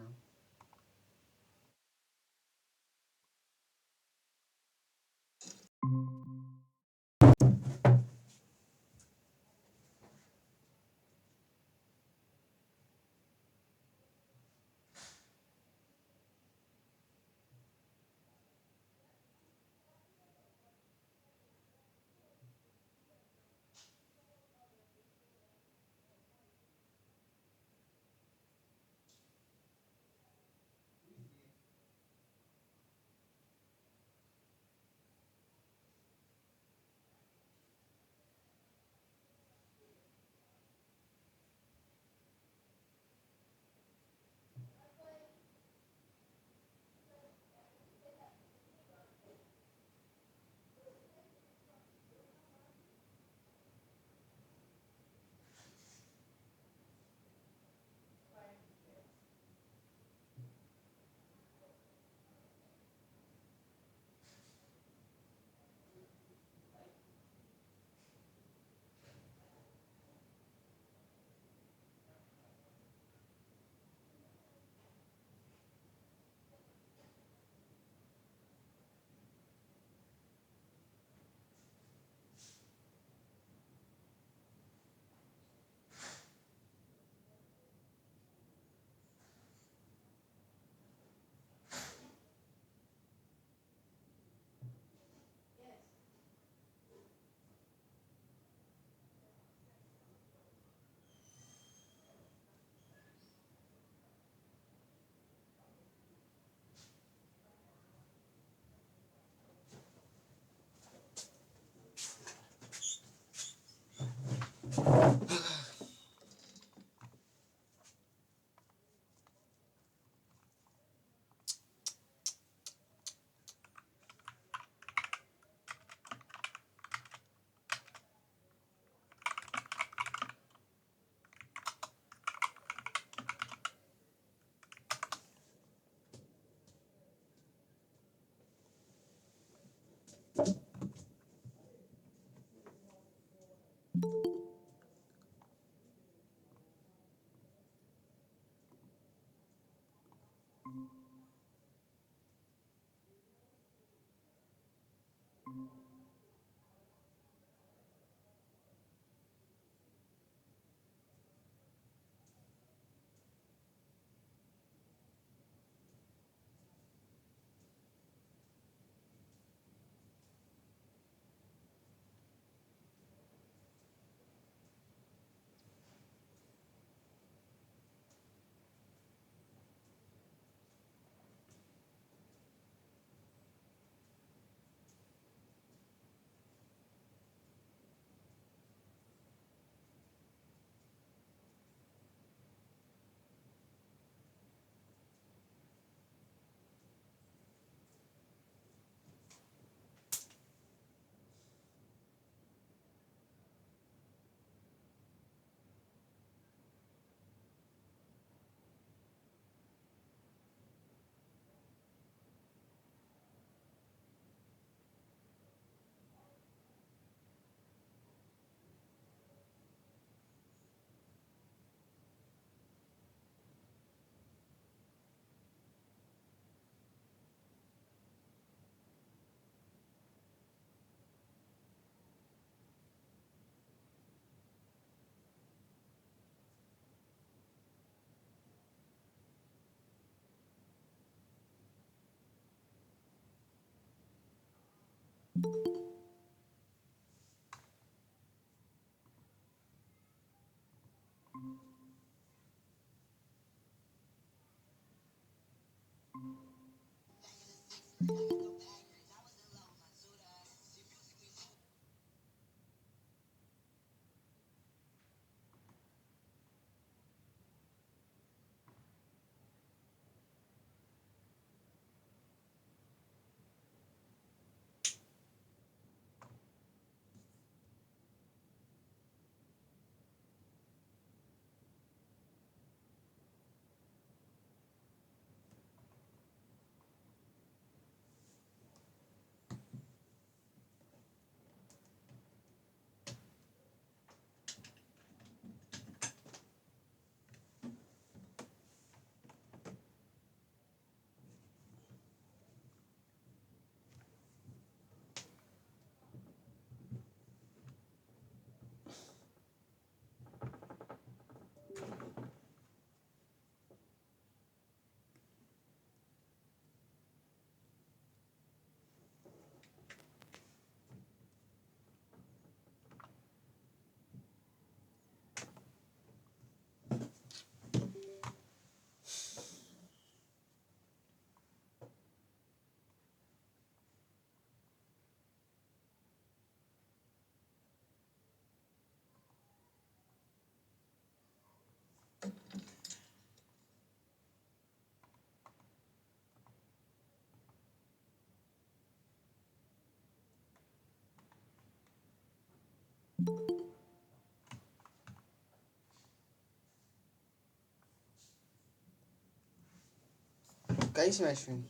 Can you see my screen?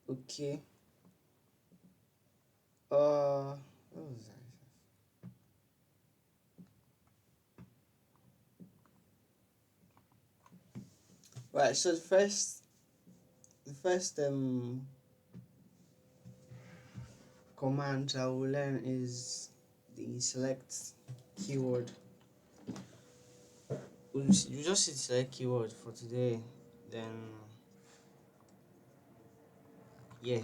Okay. What was that? Right. So the first command I will learn is the select keyword. You just hit select keyword for today. Then yeah,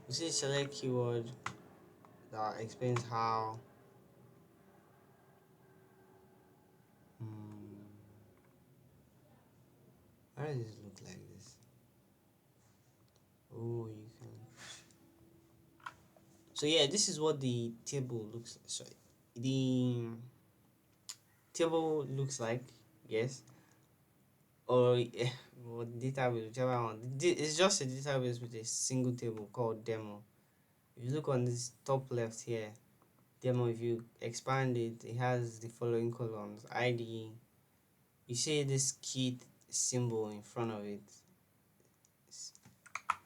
you see select keyword that explains how. Hmm, how does it look like this? Oh, you can. So yeah, this is what the table looks. Sorry, the table looks like. Yes, or or database, whichever one. It's just a database with a single table called demo. If you look on this top left here, demo. If you expand it, it has the following columns: ID. You see this key symbol in front of it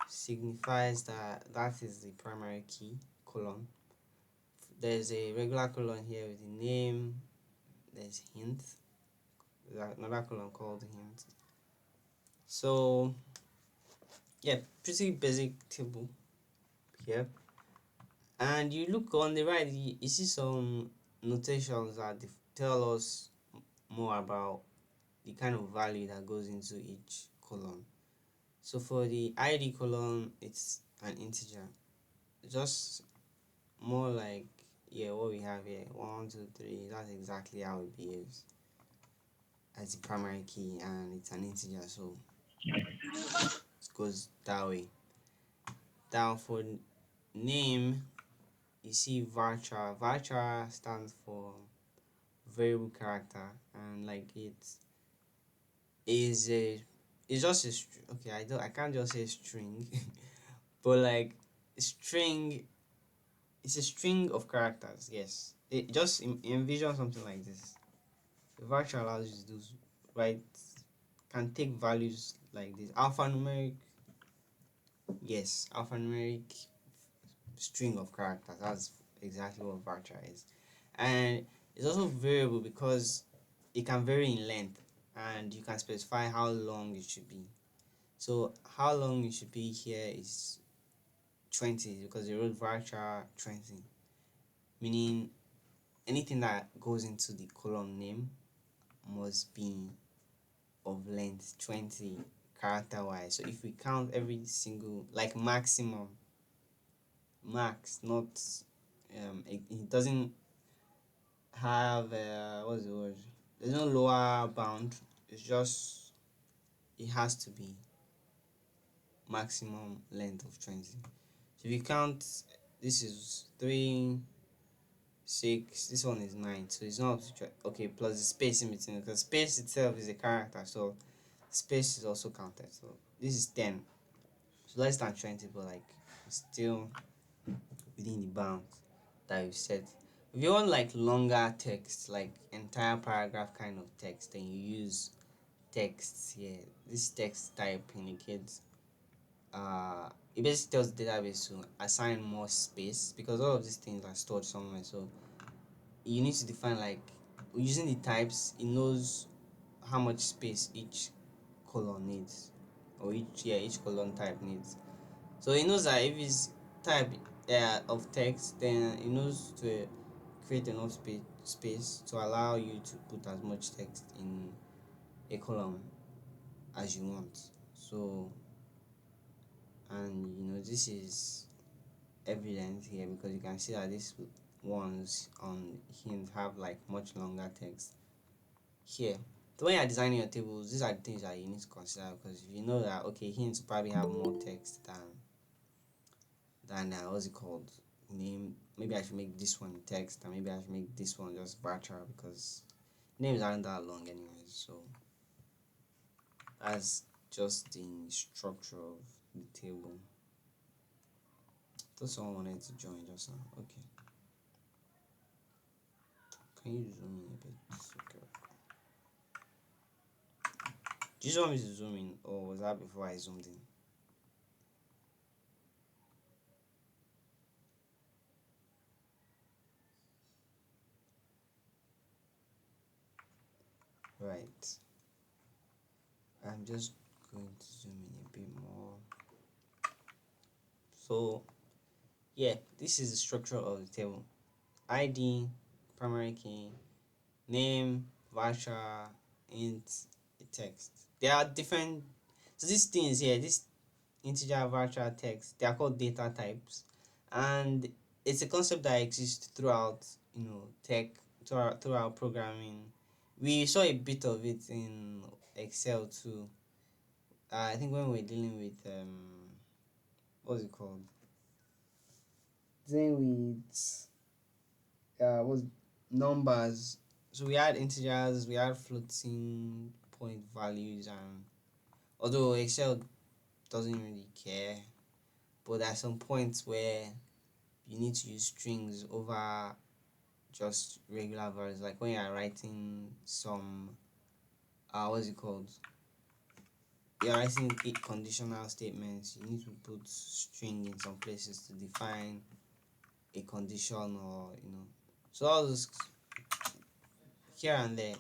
signifies that that is the primary key column. There's a regular column here with the name. There's hint. There's another column called hint. So yeah, pretty basic table here. And you look on the right, you see some notations that tell us more about the kind of value that goes into each column. So for the ID column, it's an integer, just more like yeah what we have here, 1 2 3. That's exactly how it behaves as the primary key, and it's an integer, so it goes that way. Down for name, you see varchar. Varchar stands for variable character, and like it is a it's just a okay. I can't just say string, but like string, it's a string of characters. Yes, it just envision something like this. The virtual allows you to do right, can take values like this alphanumeric. Yes, alphanumeric string of characters. That's exactly what varchar is, and it's also variable because it can vary in length, and you can specify how long it should be. So how long it should be here is 20 because they wrote varchar 20, meaning anything that goes into the column name must be of length 20 character wise. So if we count every single, like maximum, max, not it doesn't have what's the word, there's no lower bound, it's just it has to be maximum length of 20. So if you count, this is 3, 6, this one is 9, so it's not okay, plus the space in between, because space itself is a character, so space is also counted. So this is 10, so less than 20, but like still within the bounds that you set. If you want like longer text, like entire paragraph kind of text, then you use text here. This text type indicates it basically tells the database to assign more space, because all of these things are stored somewhere. So you need to define, like, using the types, it knows how much space each column needs, or each column type needs. So it knows that if it's type of text, then it knows to create enough space to allow you to put as much text in a column as you want. So, and this is evident here, because you can see that these ones on hint have like much longer text here. So when you're designing your tables, these are the things that you need to consider, because if you know that okay, hints probably have more text than what's it called, name, maybe I should make this one text, and maybe I should make this one just virtual, because names aren't that long anyways. So that's just the structure of the table. Thought someone wanted to join just now. Okay, can you zoom in a bit? Okay. Do you just want me to zoom in, or was that before I zoomed in? Right. I'm just going to zoom in a bit more. So yeah, this is the structure of the table. ID, primary key, name, varchar, int, text. There are different. So these things here, this integer, varchar, text, they are called data types, and it's a concept that exists throughout tech, throughout programming. We saw a bit of it in Excel too. I think when we were dealing with what's it called? Dealing with was numbers. So we had integers, we had floating point values, and although Excel doesn't really care, but there are some points where you need to use strings over just regular values, like when you are writing some what's it called? You're writing conditional statements, you need to put string in some places to define a condition, or so all those here and there,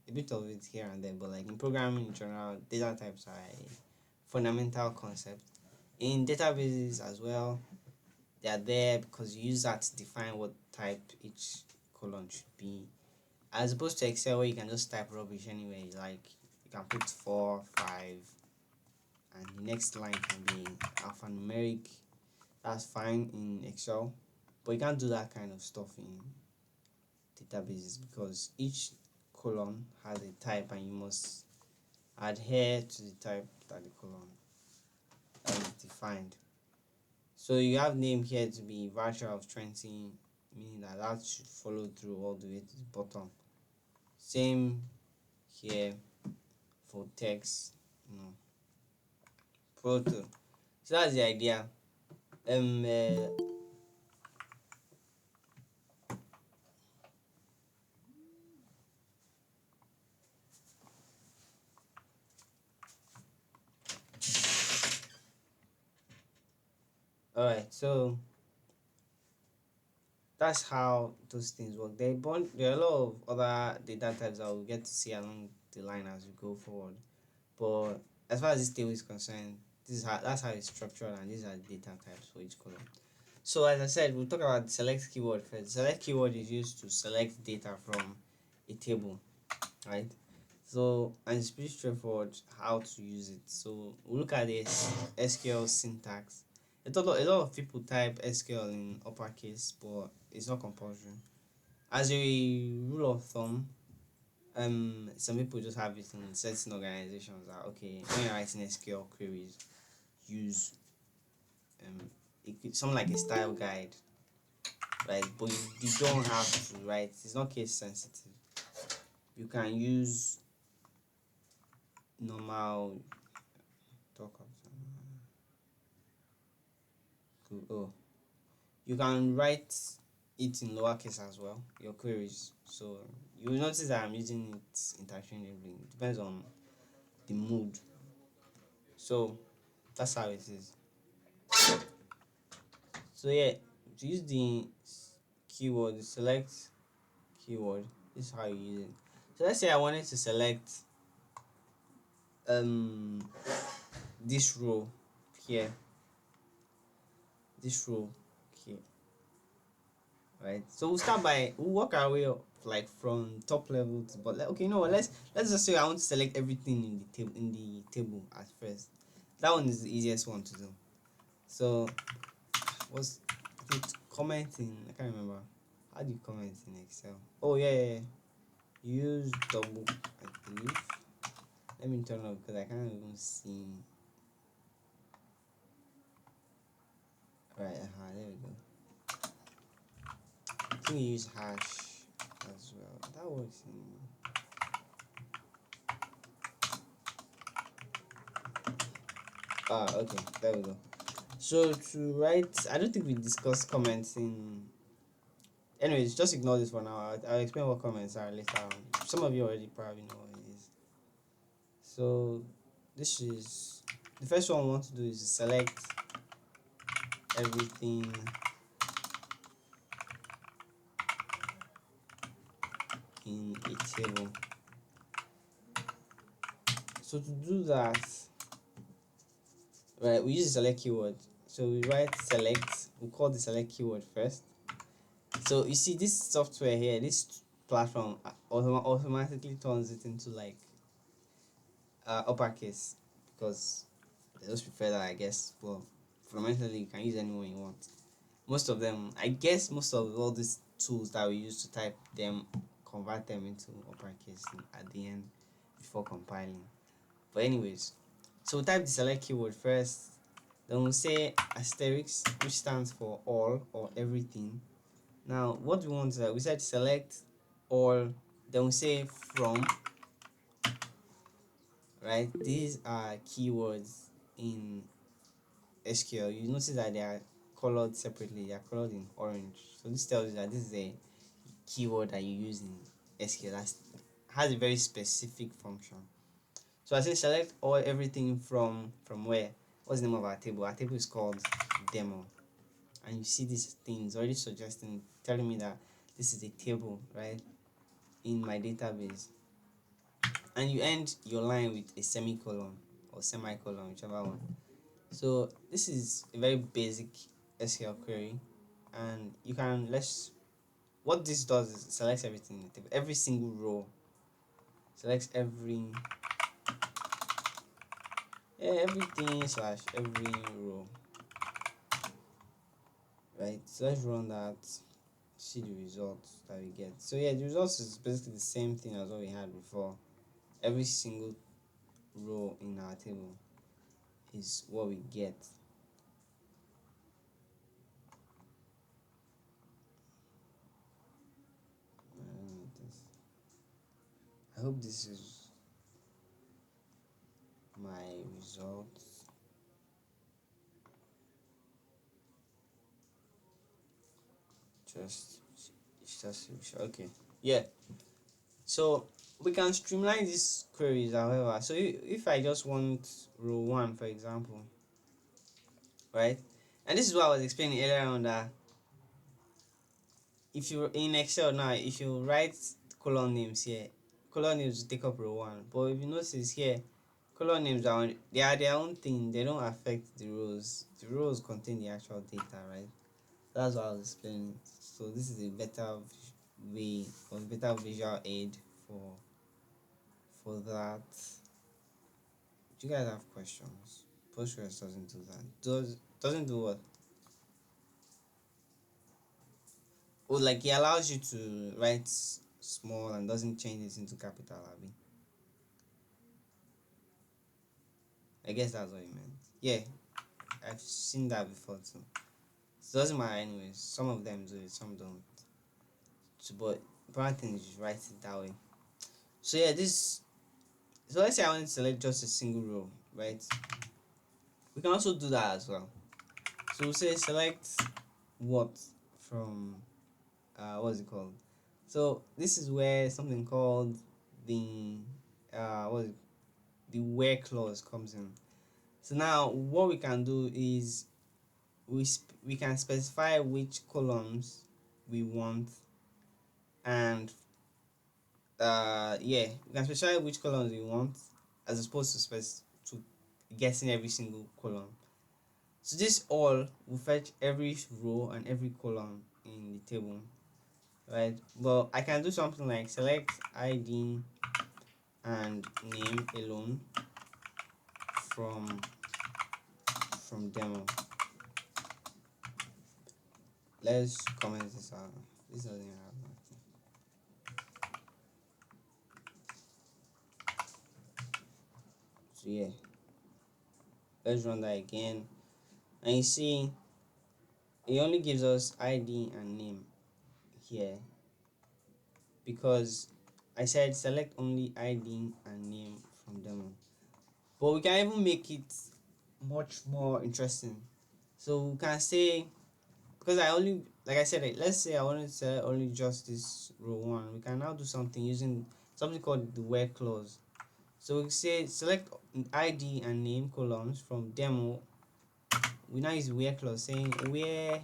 a bit of it here and there, but like in programming in general, data types are a fundamental concept. In databases as well, they are there because you use that to define what type each column should be, as opposed to Excel where you can just type rubbish anyway. Like you can put 4, 5, and the next line can be alphanumeric. That's fine in Excel, but you can't do that kind of stuff in databases, because each column has a type and you must adhere to the type that the column is defined. So you have name here to be varchar of 20, meaning that should follow through all the way to the bottom. Same here for text, proto. So that's the idea. All right. So that's how those things work. There are a lot of other data types that we'll get to see along the line as we go forward. But as far as this table is concerned, that's how it's structured, and these are the data types for each column. So as I said, we'll talk about the select keyword first. Select keyword is used to select data from a table, right? So and it's pretty straightforward how to use it. So we'll look at this SQL syntax. A lot of people type SQL in uppercase, but it's not compulsory. As a rule of thumb, some people just have it in certain organizations that okay, when you're writing SQL queries, use something like a style guide, right? But you don't have to write. It's not case sensitive. You can use normal talk of oh, you can write it in lowercase as well. Your queries. So you will notice that I'm using it interchangeably. It depends on the mood. So that's how it is. So yeah, to use the keyword, select keyword. This is how you use it. So let's say I wanted to select um this row here, this row here, right? So we'll work our way up like from top level to but okay, you know what? Let's just say I want to select everything in the table at first. That one is the easiest one to do. So was I think commenting. I can't remember. How do you comment in Excel? Oh yeah. Use double, I believe. Let me turn up because I can't even see. Right, there we go. I think we use hash as well. That works in. Okay, there we go. So to write, I don't think we discussed comments in. Anyways, just ignore this for now. I'll explain what comments are later on. Some of you already probably know what it is. So this is the first one we want to do is select everything in a table. So to do that, right, we use the select keyword. So we write select, we call the select keyword first. So you see this software here, this platform automatically turns it into like uppercase because they just prefer that, I guess. Well, fundamentally you can use any one you want. Most of them, I guess, most of all these tools that we use to type them convert them into uppercase at the end before compiling. But anyways, so we'll type the select keyword first. Then we'll say asterisk, which stands for all or everything. Now, what we want is that we said select all. Then we say from. Right, these are keywords in SQL. You notice that they are colored separately. They are colored in orange. So this tells you that this is a keyword that you use in SQL that has a very specific function. So I say select all everything from where? What's the name of our table? Our table is called demo. And you see these things already suggesting, telling me that this is a table, right, in my database. And you end your line with a semicolon or semicolon, whichever one. So this is a very basic SQL query, and you can what this does is it selects everything in the table, every single row, selects everything slash every row, right? So let's run that, see the results that we get. So yeah, the results is basically the same thing as what we had before. Every single row in our table is what we get. I hope this is my results. Just okay. Yeah. So we can streamline these queries, however. So if I just want row one, for example, right? And this is what I was explaining earlier on that if you in Excel now, if you write column names here, column names will take up row one. But if you notice here, column names they are their own thing. They don't affect the rows. The rows contain the actual data, right? That's what I was explaining. So this is a better way or better visual aid for that. Do you guys have questions? Postgres doesn't do that. Doesn't do what? Oh, like he allows you to write small and doesn't change it into capital, Abby. I guess that's what he meant. Yeah, I've seen that before too. It doesn't matter anyways. Some of them do it, some don't. So, but important thing is you write it that way. So yeah, this. So let's say I want to select just a single row, right? We can also do that as well. So we'll say select what from what's it called? So this is where something called the what is it? The where clause comes in. So now what we can do is we can specify which columns we want, and yeah, we can specify which columns we want as opposed to guessing every single column. So this all will fetch every row and every column in the table, right? But I can do something like select ID and name alone from demo. Let's comment this out. This doesn't have nothing. So yeah, let's run that again. And you see it only gives us ID and name here because I said select only ID and name from demo. But we can even make it much more interesting. So we can say, because I only, like I said, let's say I wanted to select only just this row one. We can now do something using something called the where clause. So we say select ID and name columns from demo. We now use where clause saying where.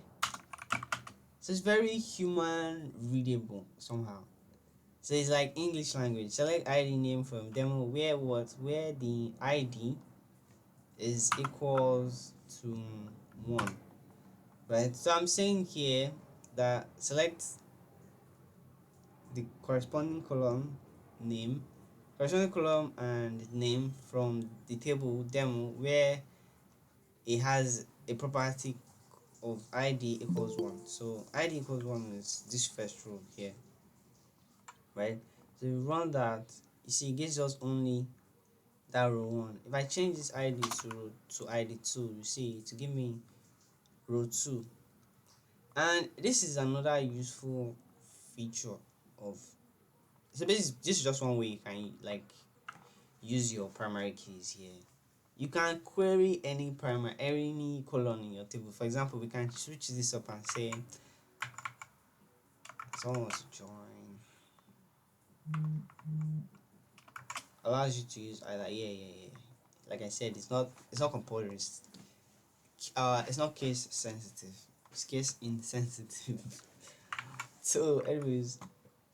So it's very human readable somehow. So it's like English language. Select ID name from demo where the ID is equals to 1. Right? So I'm saying here that select the corresponding column name, corresponding column and name from the table demo where it has a property of ID equals 1. So ID equals 1 is this first row here, right? So you run that, you see it gives us only that row 1. If I change this ID to ID 2, you see to give me row 2. And this is another useful feature of, so this is just one way you can like use your primary keys here. You can query any column in your table. For example, we can switch this up and say someone wants to join, allows you to use either yeah. Like I said, it's not compulsory. It's not case sensitive. It's case insensitive. So anyways,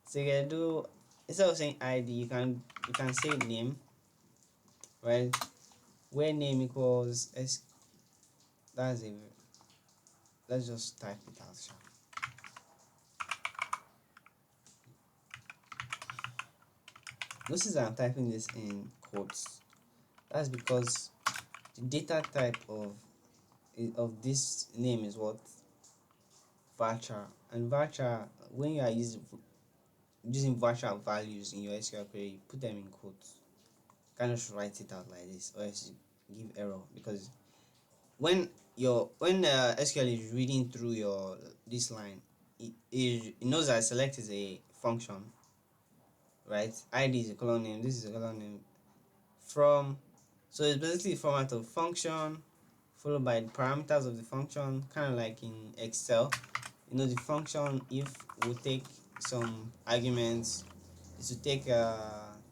so you can do, instead of saying ID, you can say name, right? Where name equals s. That's a, let's just type it out. Sure. Notice that I'm typing this in quotes. That's because the data type of this name is what, varchar, and varchar, when you are using varchar values in your SQL query, you put them in quotes. You can't just write it out like this, or else you give error, because when SQL is reading through your this line, it knows that select is a function, right? ID is a column name, this is a column name from, so it's basically a format of function followed by the parameters of the function, kind of like in Excel. You know, the function if will take some arguments, it will take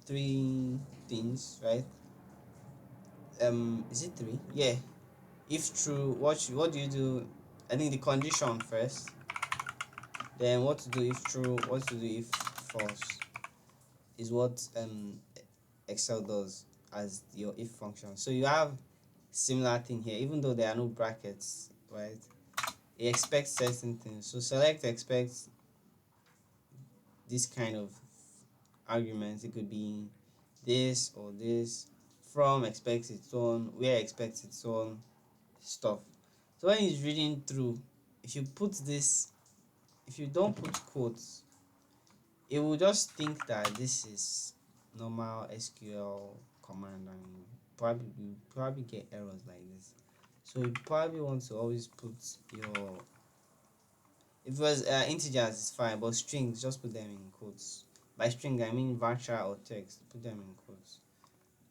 three things, right? Is it three? Yeah. If true, what do you do? I think the condition first, then what to do if true, what to do if false, is what Excel does as your if function. So you have similar thing here, even though there are no brackets, right? it expects certain things. So select expects this kind of arguments. It could be this or this. From expects its own. Where expects its own stuff. So when he's reading through, if you put this, if you don't put quotes, it will just think that this is normal SQL command, and you probably get errors like this. So you probably want to always put your, if it was integers it's fine, but strings just put them in quotes. By string I mean varchar or text, put them in quotes.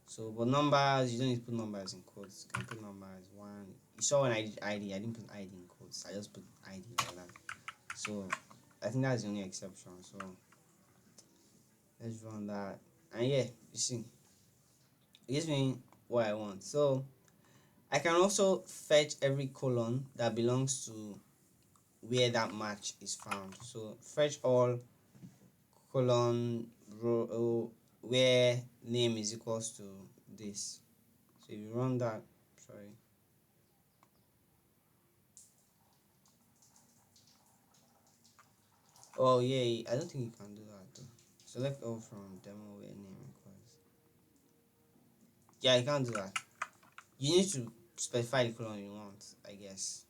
So but numbers, you don't need to put numbers in quotes. You can put numbers one. You saw when I did ID, I didn't put ID in quotes. I just put ID like that. So I think that's the only exception. So let's run that. And yeah, you see, it gives me what I want. So I can also fetch every column that belongs to where that match is found. So fetch all colon row where name is equals to this. So if you run that, sorry. Oh yeah, I don't think you can do that though. Select all from demo where name equals. Yeah, you can't do that. You need to specify the column you want, I guess.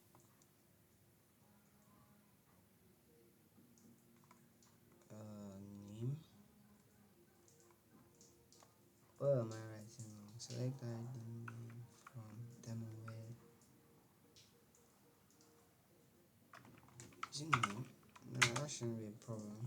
Name. What am I writing wrong? Select ID name from demo where. Is it name? No, that shouldn't be a problem.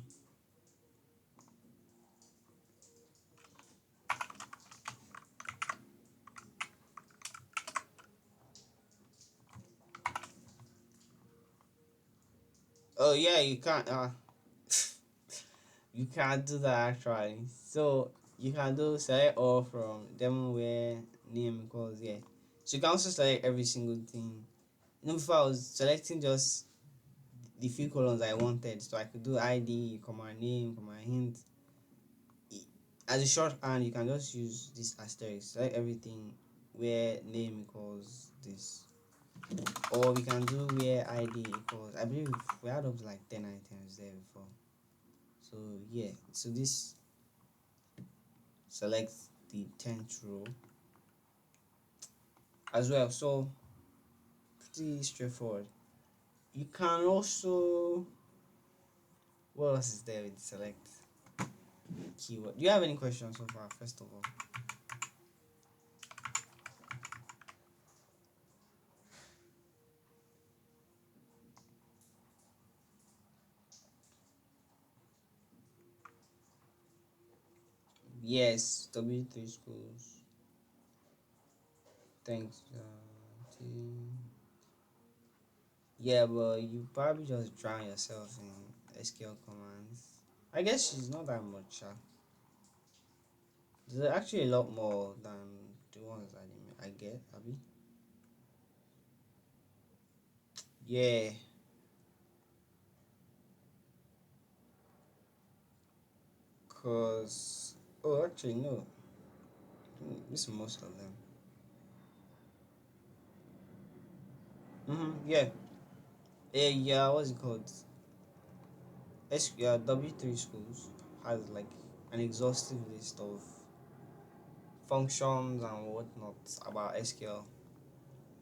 Oh yeah, you can't. You can't do that actually. So you can do select all from demo where name equals, yeah. So you can also select every single thing. You know, before I was selecting just the few columns I wanted, so I could do ID, comma name, comma hint. As a shorthand, you can just use this asterisk, select everything where name equals this, or we can do where ID equals. I believe we had up to like 10 items there before. So yeah, so this select the 10th row as well. So pretty straightforward. You can also, what else is there with select keyword? Do you have any questions so far? First of all, yes, W3 schools. Thanks. Yeah, but you probably just drown yourself in SQL commands. I guess she's not that much. There's actually a lot more than the ones I get, Abby. Yeah, cause oh, actually no, this is most of them. Yeah, yeah. What's it called? W3 schools has like an exhaustive list of functions and whatnot about SQL.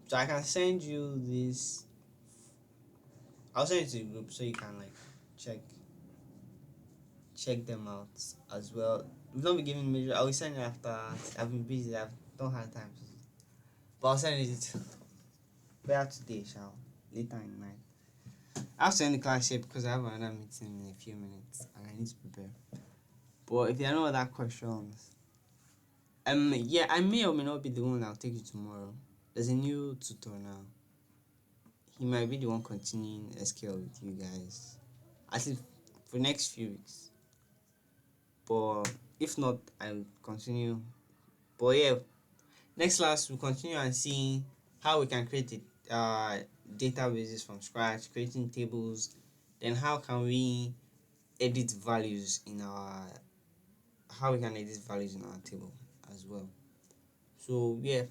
So I can send you this. I'll send it to the group so you can like check check them out as well. We've not been giving major. I will send it after. I've been busy. I don't have time. But I'll send it better today, shall later in the night. I'll send the class shape because I have another meeting in a few minutes and I need to prepare. But if there are no other questions, yeah, I may or may not be the one I'll take you tomorrow. There's a new tutor now. He might be the one continuing SQL with you guys, at least for next few weeks. But if not, I'll continue. But yeah, next class we'll continue and see how we can create databases from scratch, creating tables. Then how can we edit values in our how we can edit values in our table as well. So yeah,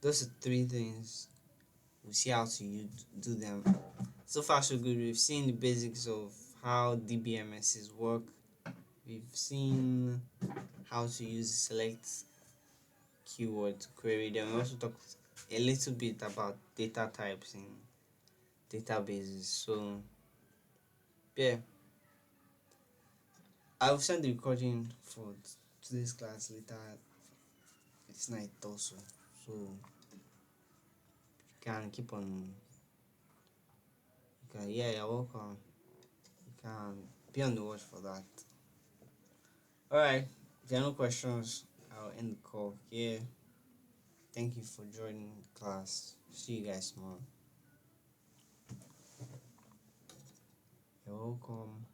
those are three things we'll see how to do them. So far so good. We've seen the basics of how DBMSs work. We've seen how to use select keyword to query them. We also talked a little bit about data types in databases. So yeah, I'll send the recording for today's class later this night also. So you can keep on. You can, yeah, you're welcome. You can be on the watch for that. Alright, if there are no questions, I'll end the call here. Thank you for joining the class. See you guys tomorrow. You're welcome.